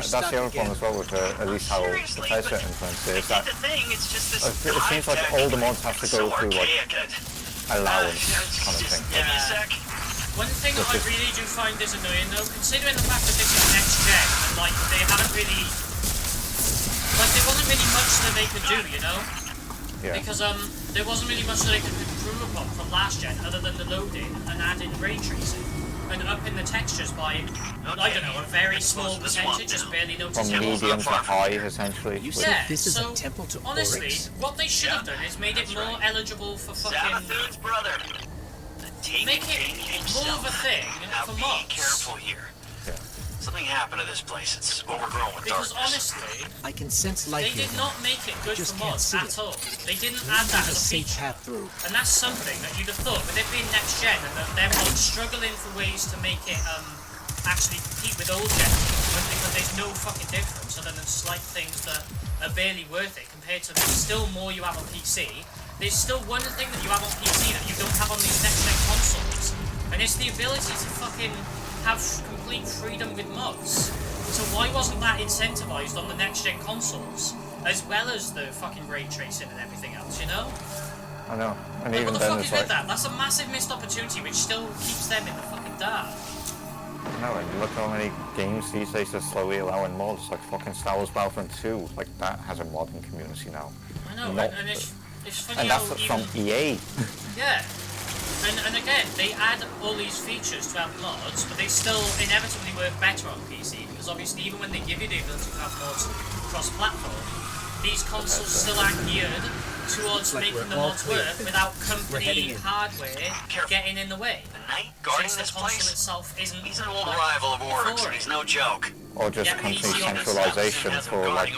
that's the other problem as well with at least how Bethesda influenced it is that it seems like all the mods have to go through like allowance kind of thing. Yeah. One thing that I really do find is annoying though, considering the fact that this is next gen and like they haven't really there wasn't really much that they could do, you know? Yeah. Because there wasn't really much that they could improve upon from last gen other than the loading and adding ray tracing. And upping the textures by, I don't know, a very small percentage, just barely noticeable. From medium to high, essentially. Yeah, this is a temple to honestly, what they should have done is made it more eligible for fucking... Make it more of a thing for mods. Be careful here. Yeah. Something happened to this place. It's overgrown with because darkness. honestly, I can sense life they did not make it good for mods at all. They didn't add that as a feature. And that's something that you'd have thought, with it being next gen and that they're struggling for ways to make it actually compete with old gen, because there's no fucking difference other than slight things that are barely worth it compared to there's still more you have on PC. There's still one thing that you have on PC that you don't have on these next gen consoles, and it's the ability to fucking have complete freedom with mods. So why wasn't that incentivized on the next gen consoles, as well as the fucking ray tracing and everything else, you know? I know, and like, even what the then fuck it's is like... with that? That's a massive missed opportunity which still keeps them in the fucking dark. No, and look how many games these days are slowly allowing mods, like fucking Star Wars Battlefront 2, like that has a modding community now. I know, and it's funny and how that's even... from EA. Yeah. And again, they add all these features to have mods, but they still inevitably work better on PC, because obviously even when they give you the ability to have mods cross-platform, these consoles still aren't geared towards making the mods work without company hardware getting in the way. The knight guarding Since this the console place? itself isn't He's an old rival of Oryx, and he's no joke. Or just company centralization for like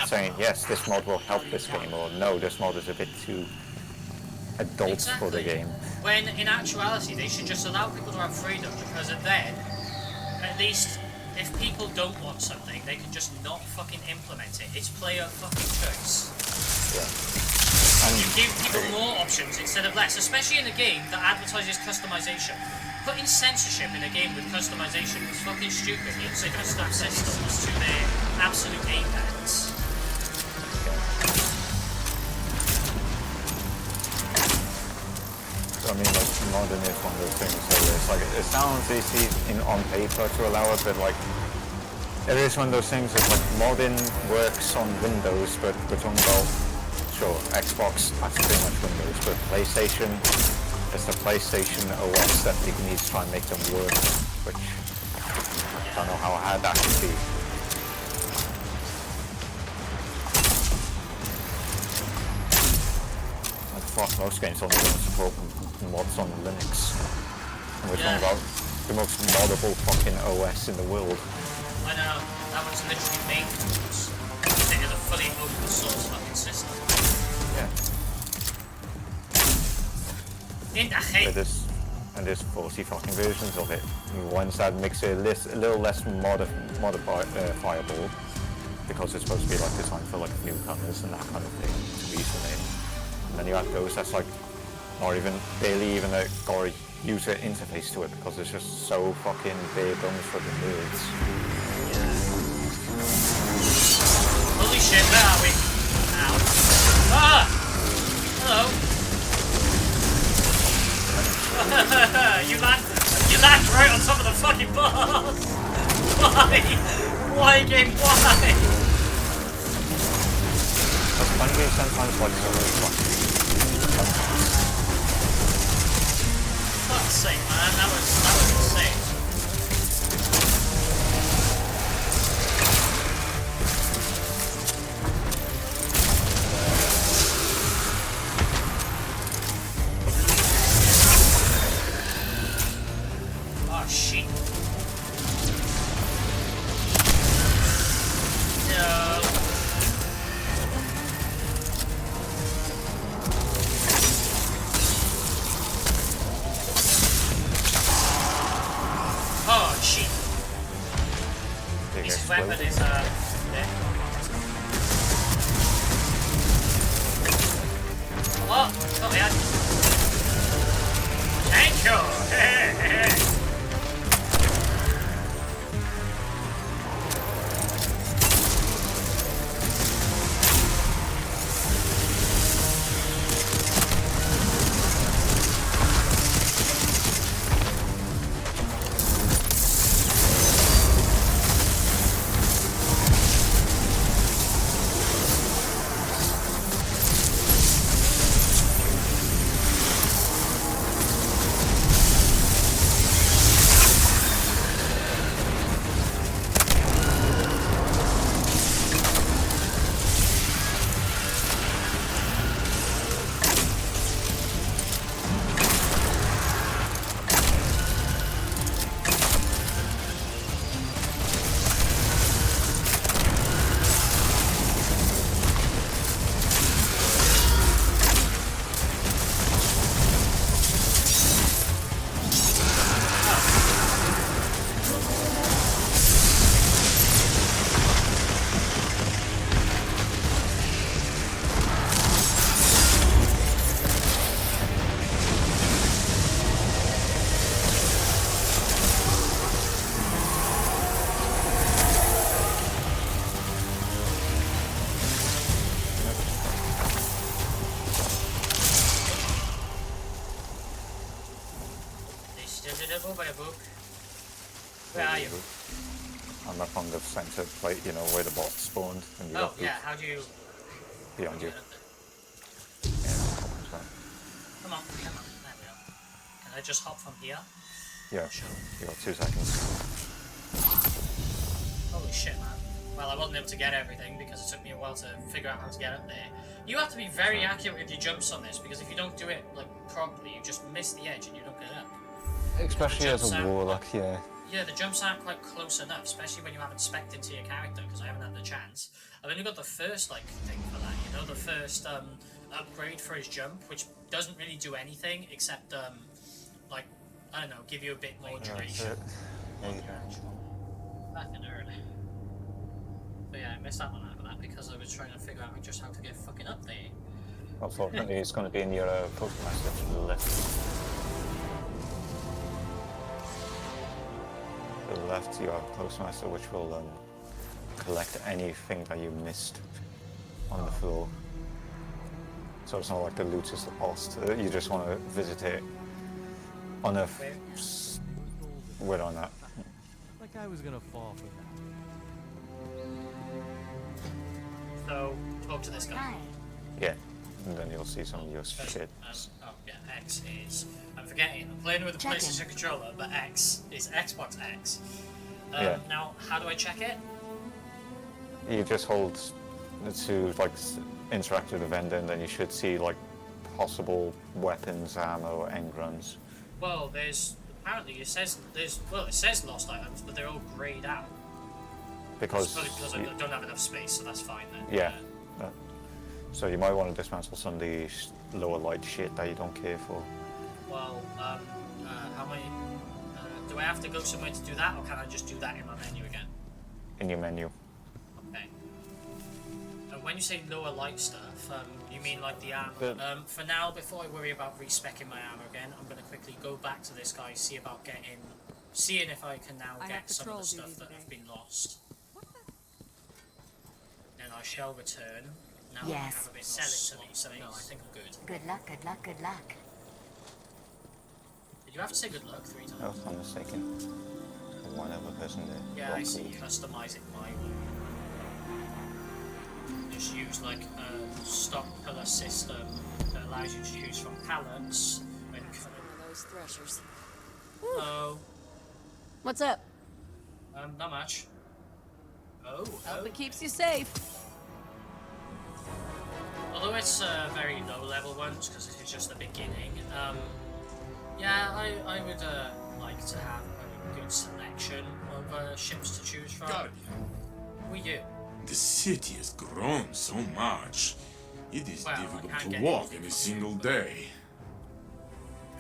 saying, yes, this mod will help this game, or no, this mod is a bit too adult for the game. When in actuality they should just allow people to have freedom, because then at least if people don't want something they can just not fucking implement it. It's player fucking choice. Yeah. You give people more options instead of less, especially in a game that advertises customization. Putting censorship in a game with customization is fucking stupid. It's a custom systems to their absolute apex. I mean, like, modding is one of those things where it's like, it sounds easy on paper to allow it, but like, it is one of those things that like, modding works on Windows, but we're talking about, sure, Xbox, that's pretty much Windows, but PlayStation, it's the PlayStation OS that they need to try and make them work, which, I don't know how hard that can be. Fuck, most games only don't support mods on Linux. And we're talking about the most moddable fucking OS in the world. I know, that was literally made for mods. It is a fully open source fucking system. Yeah. And there's 40 fucking versions of it. Ones that makes it a little less modifiable, because it's supposed to be like designed for like newcomers and that kind of thing, to be using it. And then you have those that's like not even barely even a gory user interface to it, because it's just so fucking bare bones for the nerds. Yeah. Holy shit, where are we? Ow. Ah! Hello. Why, game? Why? That's funny, sometimes like Fuck's sake, man. That was insane. Oh shit. No. Oh shit. His weapon is dead. What? Oh yeah. Thank you. Where are you? I'm up on the center plate, you know, where the bot spawned. And you yeah, how do you... Behind you. Come on. There we go. Can I just hop from here? Yeah, sure. You got 2 seconds. Holy shit, man. Well, I wasn't able to get everything because it took me a while to figure out how to get up there. You have to be very accurate with your jumps on this, because if you don't do it like properly, you just miss the edge and you don't get up. Especially as a warlock, yeah. Yeah, the jumps aren't quite close enough, especially when you haven't spec'd into your character, because I haven't had the chance. I've only got the first, like, thing for that, you know, the first, upgrade for his jump, which doesn't really do anything, except, like, I don't know, give you a bit more duration. Fucking early. But yeah, I missed that one out of that, because I was trying to figure out just how to get fucking up there. Unfortunately, it's going to be in your postmaster to the left. To the left, you have postmaster, which will collect anything that you missed on the floor. So it's not like the loot is lost. You just want to visit it on a. Where on that? Like I was gonna fall for that. So talk to this guy. Yeah, and then you'll see some of your shit. Oh yeah, X is. I'm forgetting. I'm playing with a PlayStation controller, but X is Xbox X. Yeah. Now, how do I check it? You just hold to like interact with the vendor, and then you should see like possible weapons, ammo, engrams. Well, apparently it says it says lost items, but they're all grayed out. Because I don't have enough space, so that's fine then. Yeah. So you might want to dismantle some of the lower light shit that you don't care for. Well, how many? Do I have to go somewhere to do that, or can I just do that in my menu again? In your menu. Okay. And when you say lower light stuff, you mean like the armor? For now, before I worry about respeccing my armor again, I'm going to quickly go back to this guy, see about seeing if I can now get some of the stuff that have been lost. Then I shall return. Now I have a bit sell it to me, so no, I think I'm good. Good luck, good luck, good luck. Did you have to say good luck 3 times? Oh, if I'm mistaken. one other person there. Yeah, I see. Customize it my way. Just use like a stock pillar system that allows you to choose from pallets. When Those threshers. oh, What's up? not much. Hope it keeps you safe. Although it's very low level ones because this is just the beginning. Yeah, I would like to have a good selection of ships to choose from. Guardian, We do. the city has grown so much. It is Well, I difficult can't to get walk anything in a from single it, but day.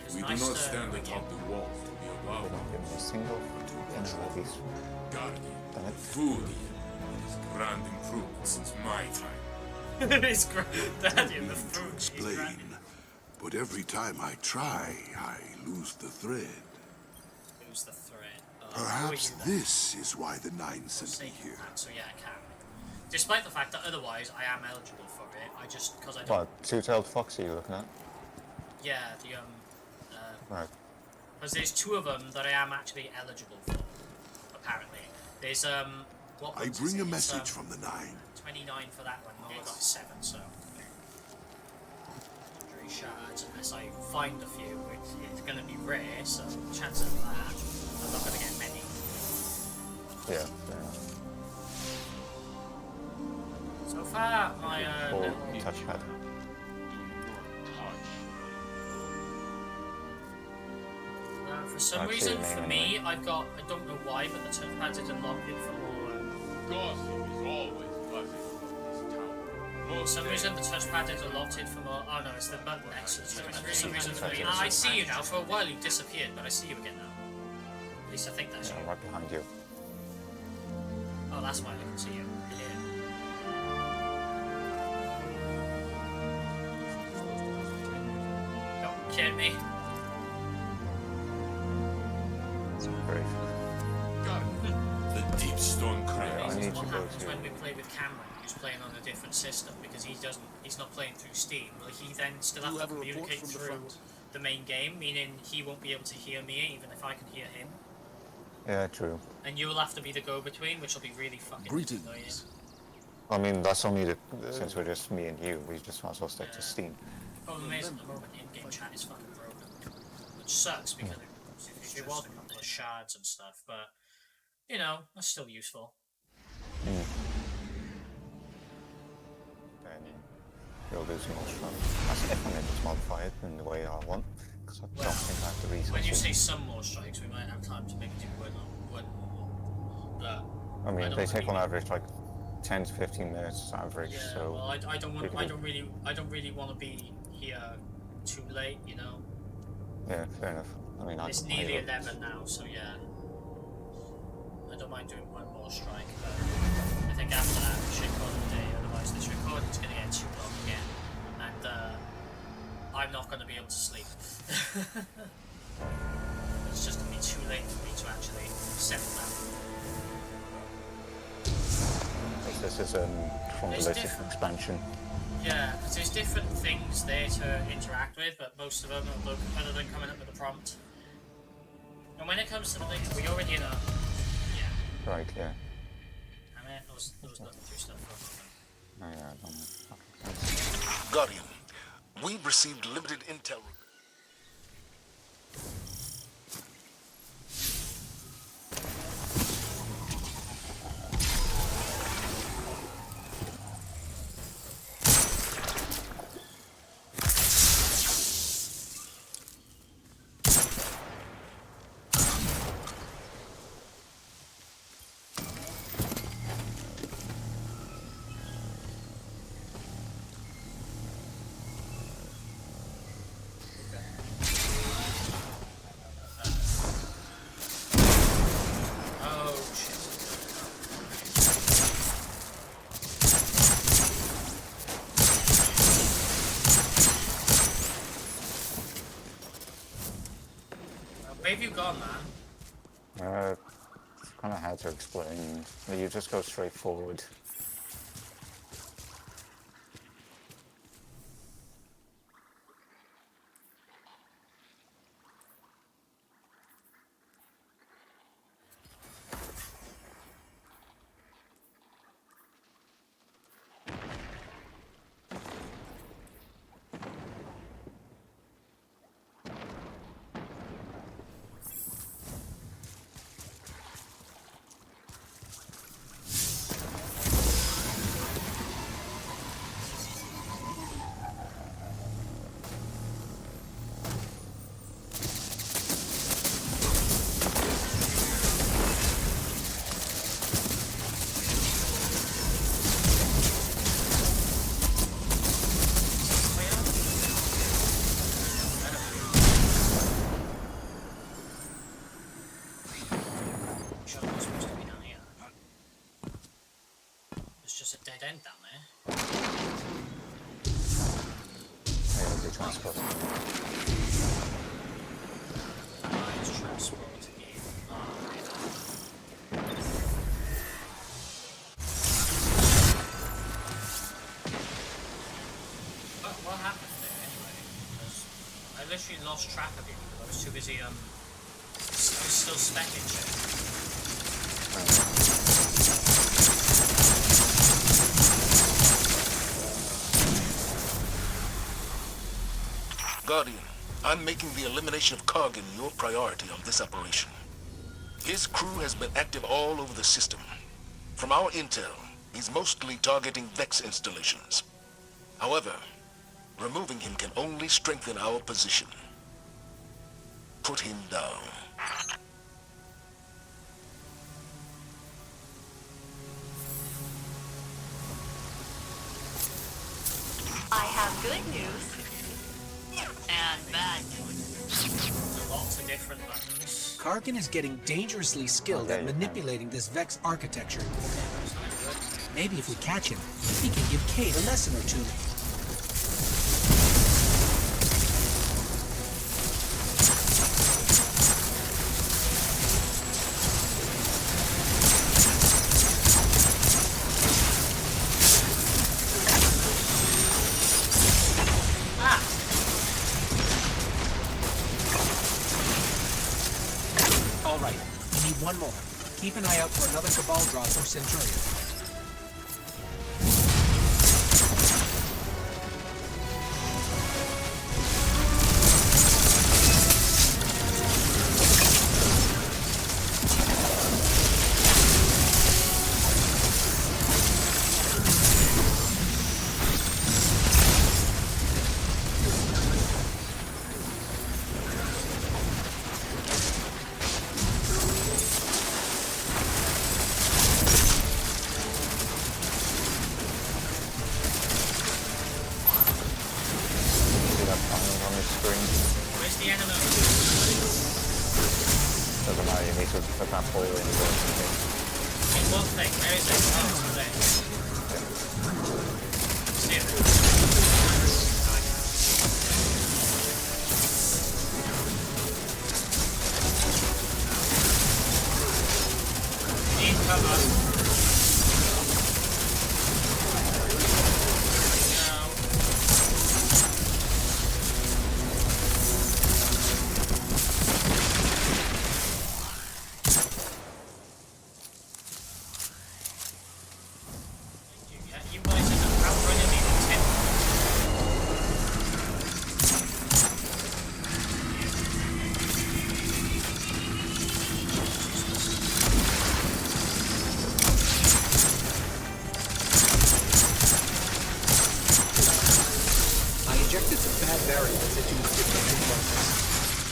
it's We nice do not to stand bring atop in- the walls to be above They don't give me a single fucking release. Guardian, Damn it. food here. It is grand improvement since my time. It's great. Daddy and the food. Explain. But every time I try, I lose the thread. Lose the thread. Perhaps who are you then? this is why the Nine sent me Say you here. can, so yeah, I can. Despite the fact that otherwise I am eligible for it, I just because I don't. What, two-tailed fox are you looking at? Yeah, the Right. because there's two of them that I am actually eligible for. Apparently, there's what I ones is bring it? a It's, message from the Nine. 29 for that one. I got 7, so 3 shards unless I find a few, which is going to be rare. So chances of that, I'm not going to get many. Yeah, fair enough. So far, my Or little- touchpad. for some Actually, reason, name for me, I've got, I don't know why, but the touchpad isn't locked in for more. Gossip is always buzzing about this town. For some reason, the touchpad is allotted for more. Oh no, it's the button next to the touchpad. For some reason, for me, I see you now. For a while, you disappeared, but I see you again now. At least I think that's Yeah, you. right behind you. Oh, that's why I can see you. Yeah. Don't kid me. It's brave. The deep stone I crater. need What to go happens to... when we play with Cameron, who's playing on a different system because he's not playing through Steam. Will he then still have You to have a report communicate from the through front. the main game, meaning he won't be able to hear me even if I can hear him? Yeah, true. And you will have to be the go-between, which will be really fucking Greetings. annoying. I mean, that's only the... Since we're just me and you, we just might as well stick to Steam. Problem is, at the moment, in-game chat is fucking broken, which sucks because it was a couple of shards and stuff, but you know, that's still useful. Then you'll lose more strength. That's if I'm able to modify it in the way I want, because I don't think I have to research When you it. say some more strikes, we might have time to maybe do one more. But I mean, don't they take on really- average like 10 to 15 minutes average, Yeah, so... well, I don't want, we I could- don't really want to be here too late, you know. Yeah, fair enough. I mean, It's I nearly don't- 11 now, so yeah. I don't mind doing one more strike, but I think after that we should call it a day, otherwise this recording's going to get too long again, and I'm not going to be able to sleep. It's just going to be too late for me to actually settle down. This is from the It's latest different. expansion. Yeah, because there's different things there to interact with, but most of them are other than coming up with a prompt. And when it comes to the things, we already know. Yeah. Right, yeah. I mean, I was looking through stuff for a moment. Oh, yeah, I don't know. Guardian, we've received limited intel. Oh shit. Where have you gone, man? It's kind of hard to explain. You just go straight forward. There's just a dead end down there. Yeah, they transport. Let's transport again. What happened there anyway? I literally lost track of it because I was too busy I was still specking shit. Guardian, I'm making the elimination of Kargan your priority on this operation. His crew has been active all over the system. From our intel, he's mostly targeting Vex installations. However, removing him can only strengthen our position. Put him down. I have good news and bad news. Lots of different buttons. Kargan is getting dangerously skilled at manipulating this Vex architecture. Maybe if we catch him, he can give Cayde a lesson or two. One more. Keep an eye out for another Cabal drop from Centurion.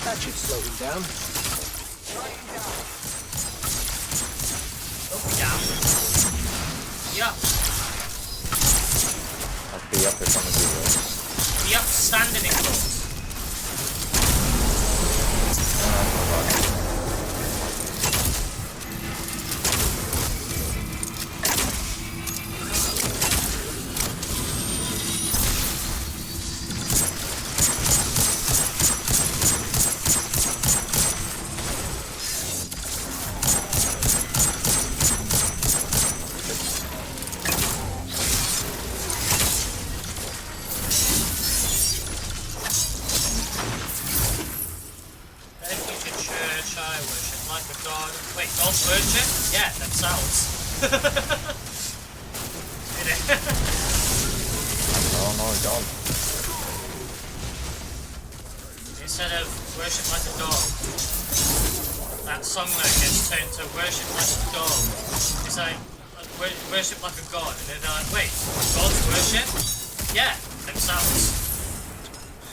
That should slow him down. Oh, yeah. Yup. I'll be up if I'm a good. Yup, standing in close. Yeah, themselves. Oh my god. Instead of worship like a dog, that song there gets turned to worship like a dog. It's like, worship like a god. And they're like, wait, gods worship? Yeah, themselves.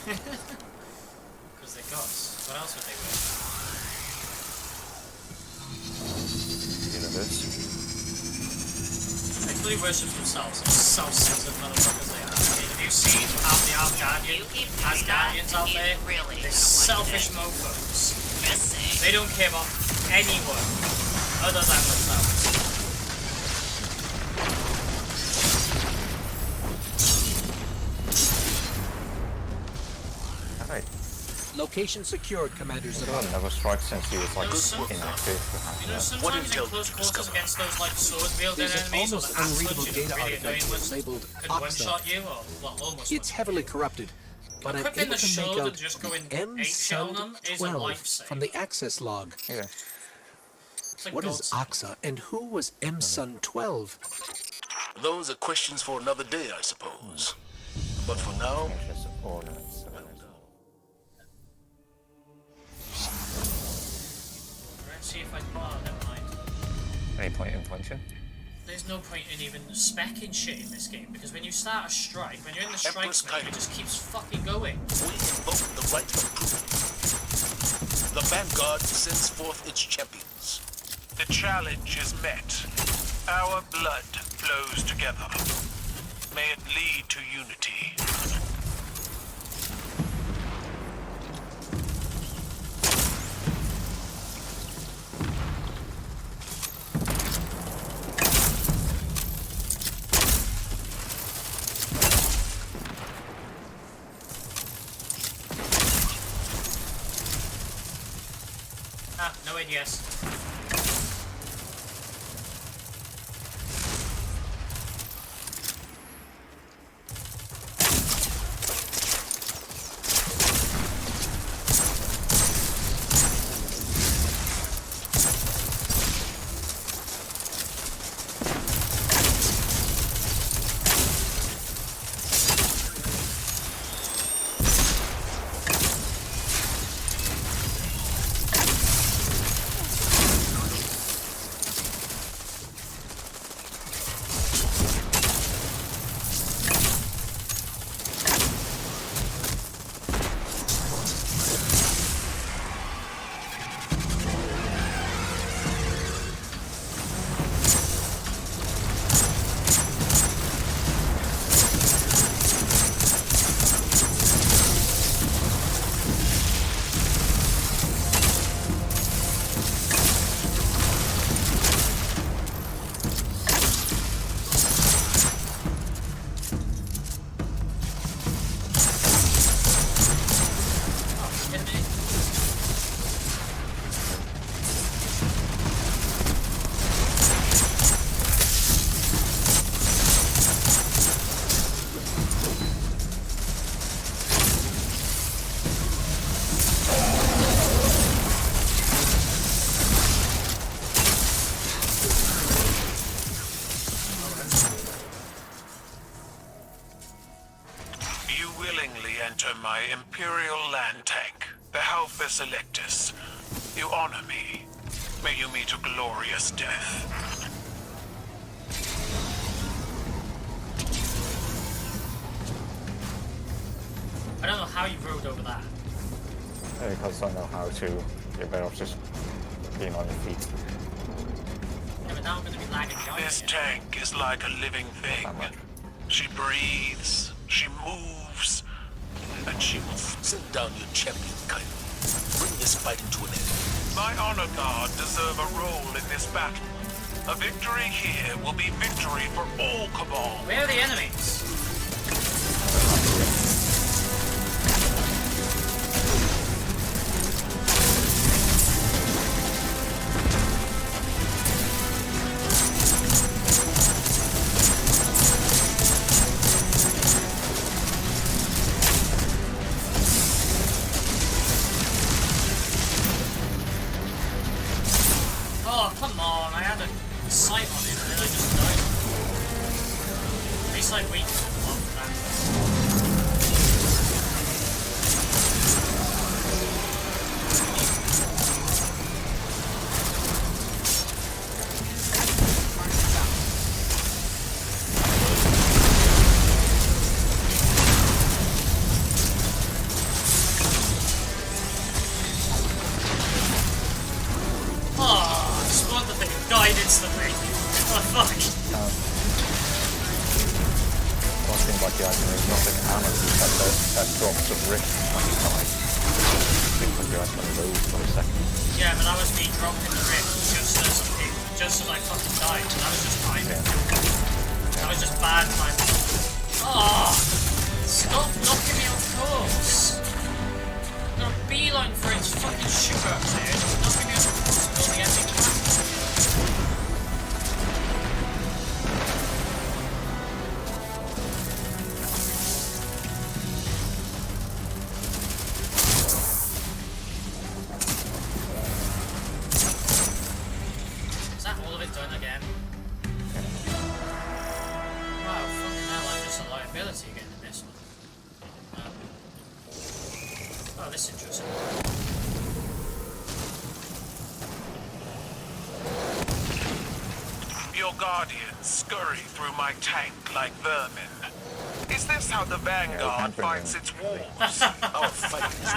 Because they're gods. What else would they worship? They fully worship themselves. They're self-centered motherfuckers they are. Have you seen how the Asgardians out there? They're selfish mofos. They don't care about anyone other than themselves. Location secured, Commander I've Zavala. never strike since he was like You know, inactive. You know, sometimes in close quarters against those like sword-wielding There's an enemies or almost the axes, unreadable you data really artifact annoying ones here labeled can Oxa. one-shot you, or well, almost. It's heavily corrupted, but I'm Equipping able the to make sword out and just going ape shit on them is a M-Sund-12 lifesaver. from the access log. Yeah. It's like What is godsend. Oxa, and who was M-Sund-12? Those are questions for another day, I suppose. But for now, Precious ornaments. Let's see if I can. Oh, never mind. Any point in punching? There's no point in even specking shit in this game because when you start a strike, when you're in the strike Empress mode, Kylo. it just keeps fucking going. we invoke the right of proof. The Vanguard sends forth its champions. The challenge is met. Our blood flows together. May it lead to unity. Ah, no ADS. You willingly enter my Imperial land tank, the Halphus Electus. You honor me. May you meet a glorious death. I don't know how you rode over that. Because I know how to. You're better off just being on your feet. Yeah, but now I'm gonna be lagging behind This you. tank is like a living thing. She breathes, she moves, and she will Send down your champion, Kylo. Bring this fight into an end. My honor guard deserve a role in this battle. A victory here will be victory for all Cabal. Where are the enemies? Oh, come on, I had a sight on it and then I just died. At least I weakened it off that. Oh, I just want the thing died instantly. What the fuck? One thing about the item is nothing hammer that drops of rift when you die. Because you're actually going to lose for a second. Yeah, but that was me dropping the rift just as I fucking died. That was just timing. That was just bad timing. Oh, stop knocking me off course. I'm gonna beat this is interesting. Your guardians scurry through my tank like vermin. Is this how the Vanguard fights its wars? Our fight is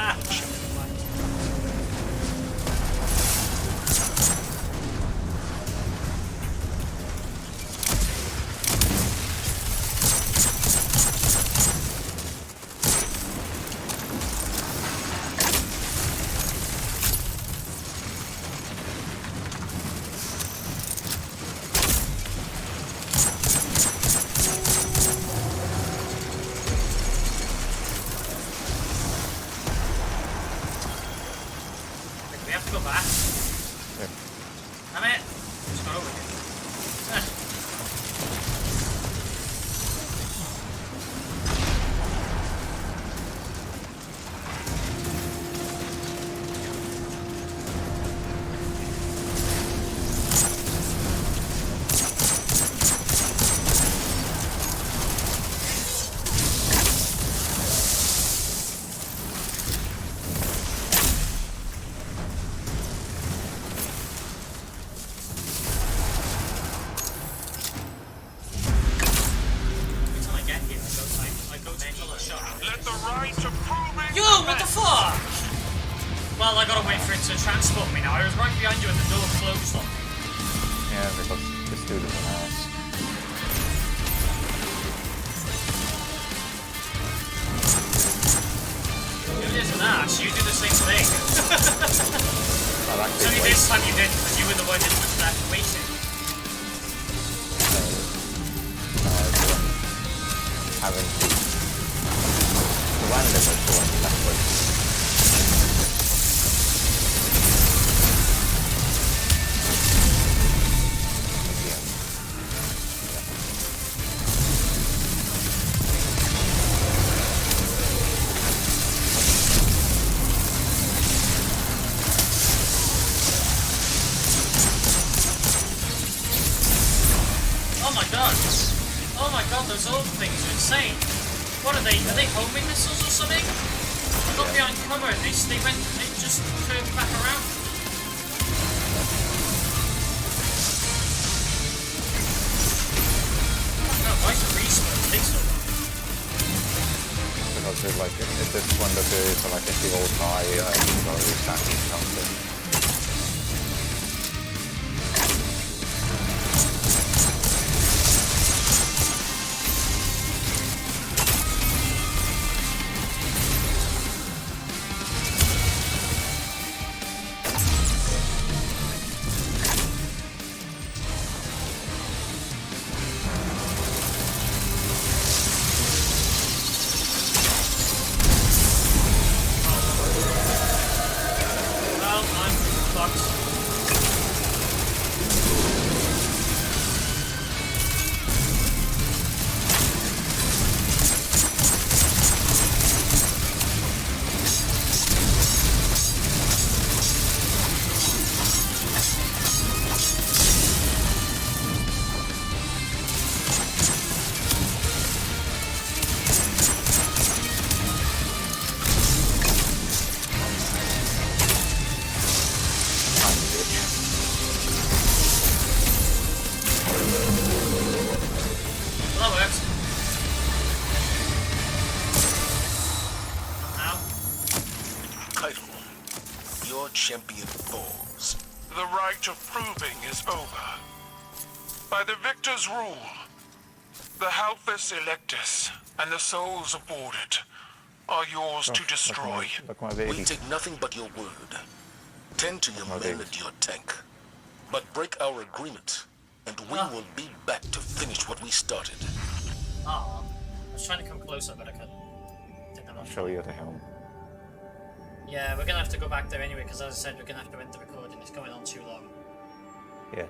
Well, I gotta wait for it to transport me now. I was right behind you and the door closed on me. Yeah, because this dude is an ass. You is an ass, you do the same thing. It's only this time you didn't, because you were the one that was left waiting. Having the random is the one left waiting. Those old things are insane. What are they homing missiles or something? I got behind cover and they just curved back around. Oh, why is the respawn take so long? Because it's like, if this one that there is like if the old high, you know, exactly something. champion falls. The right of proving is over. By the victor's rule, the Halphus Electus and the souls aboard it are yours to destroy. We take nothing but your word. Tend to your men and your tank. But break our agreement, and we will be back to finish what we started. I was trying to come closer, but I couldn't. I'll show you the helm. Yeah, we're gonna have to go back there anyway, because as I said, we're gonna have to end the recording. It's going on too long. Yeah.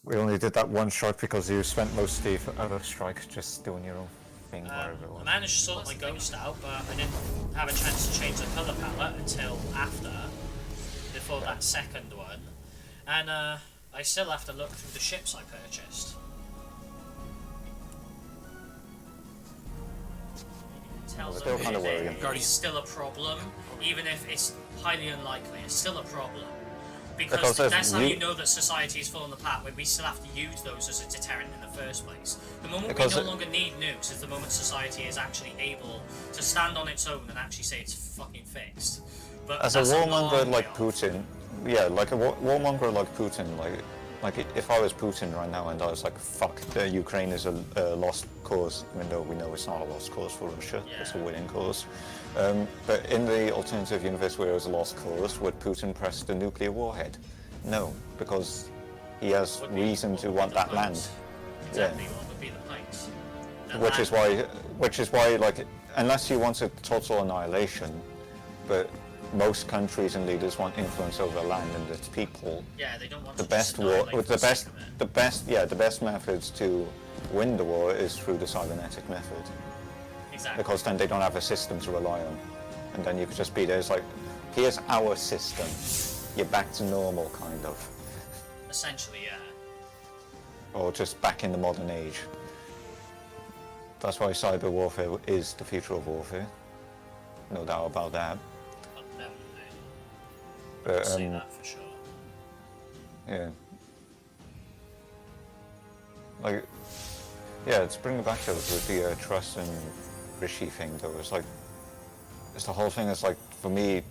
We only did that one shot because you spent most of the other strike just doing your own thing, wherever it was. I managed to sort my ghost out, but I didn't have a chance to change the colour palette until before that second one. And I still have to look through the ships I purchased. Tells still kind of worrying. It's still a problem, even if it's highly unlikely. It's still a problem. Because Because that's how you know that society is falling apart, when we still have to use those as a deterrent in the first place. The moment we no longer need nukes is the moment society is actually able to stand on its own and actually say it's fucking fixed. But as a warmonger like Putin, yeah, like a warmonger like Putin, like if I was Putin right now and I was like, fuck, Ukraine is a lost cause, even though we know it's not a lost cause for Russia, it's a winning cause. But in the alternative universe where it was a lost cause, would Putin press the nuclear warhead? No, because he has reason to want that land. Exactly, what would be the point? Which is why, like, unless you want a total annihilation, but most countries and leaders want influence over land and its people. Yeah, they don't want the best methods to win the war is through the cybernetic method. Exactly. Because then they don't have a system to rely on, and then you could just be there. It's like, here's our system. You're back to normal, kind of. Essentially, yeah. Or just back in the modern age. That's why cyber warfare is the future of warfare. No doubt about that. But, say that for sure. Yeah. Like, yeah, to bring it back to it with the Truss and Rishi thing, though, it's like, it's the whole thing is like, for me,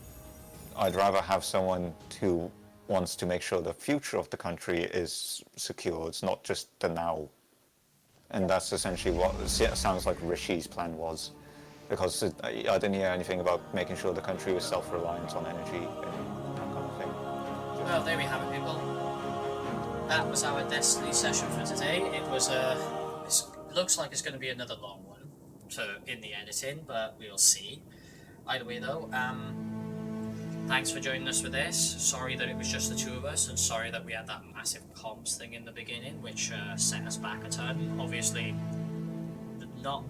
I'd rather have someone who wants to make sure the future of the country is secure. It's not just the now. And that's essentially what it sounds like Rishi's plan was. Because I didn't hear anything about making sure the country was self-reliant on energy and that kind of thing. Well, there we have it, people. That was our Destiny session for today. It was it looks like it's going to be another long one in the editing, but we'll see. Either way, though, thanks for joining us for this. Sorry that it was just the two of us, and sorry that we had that massive comms thing in the beginning, which set us back a ton. Obviously, not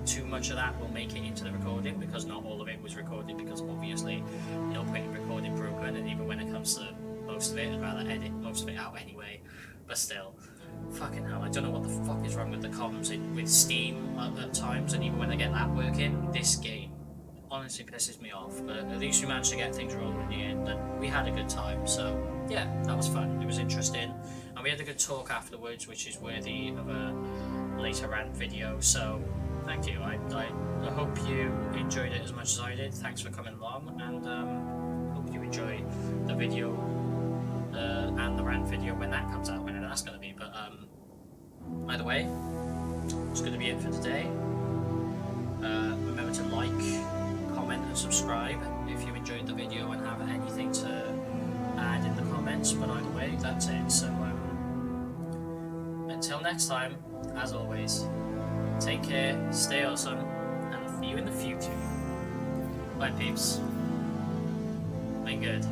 too much of that will make it into the recording, because not all of it was recorded, because obviously no point in recording broken, and even when it comes to most of it, I'd rather edit most of it out anyway. But still, fucking hell, I don't know what the fuck is wrong with the comms with Steam at times, and even when I get that working, this game honestly pisses me off. But at least we managed to get things rolling in the end, and we had a good time. So yeah, that was fun. It was interesting, and we had a good talk afterwards, which is worthy of a later rant video. So thank you. I hope you enjoyed it as much as I did. Thanks for coming along, and hope you enjoy the video and the rant video when that comes out, whenever that's going to be. But either way, it's going to be it for today. Remember to like, comment and subscribe if you enjoyed the video and have anything to add in the comments. But either way, that's it. So until next time, as always, take care, stay awesome, and I'll see you in the future. Bye peeps. Be good.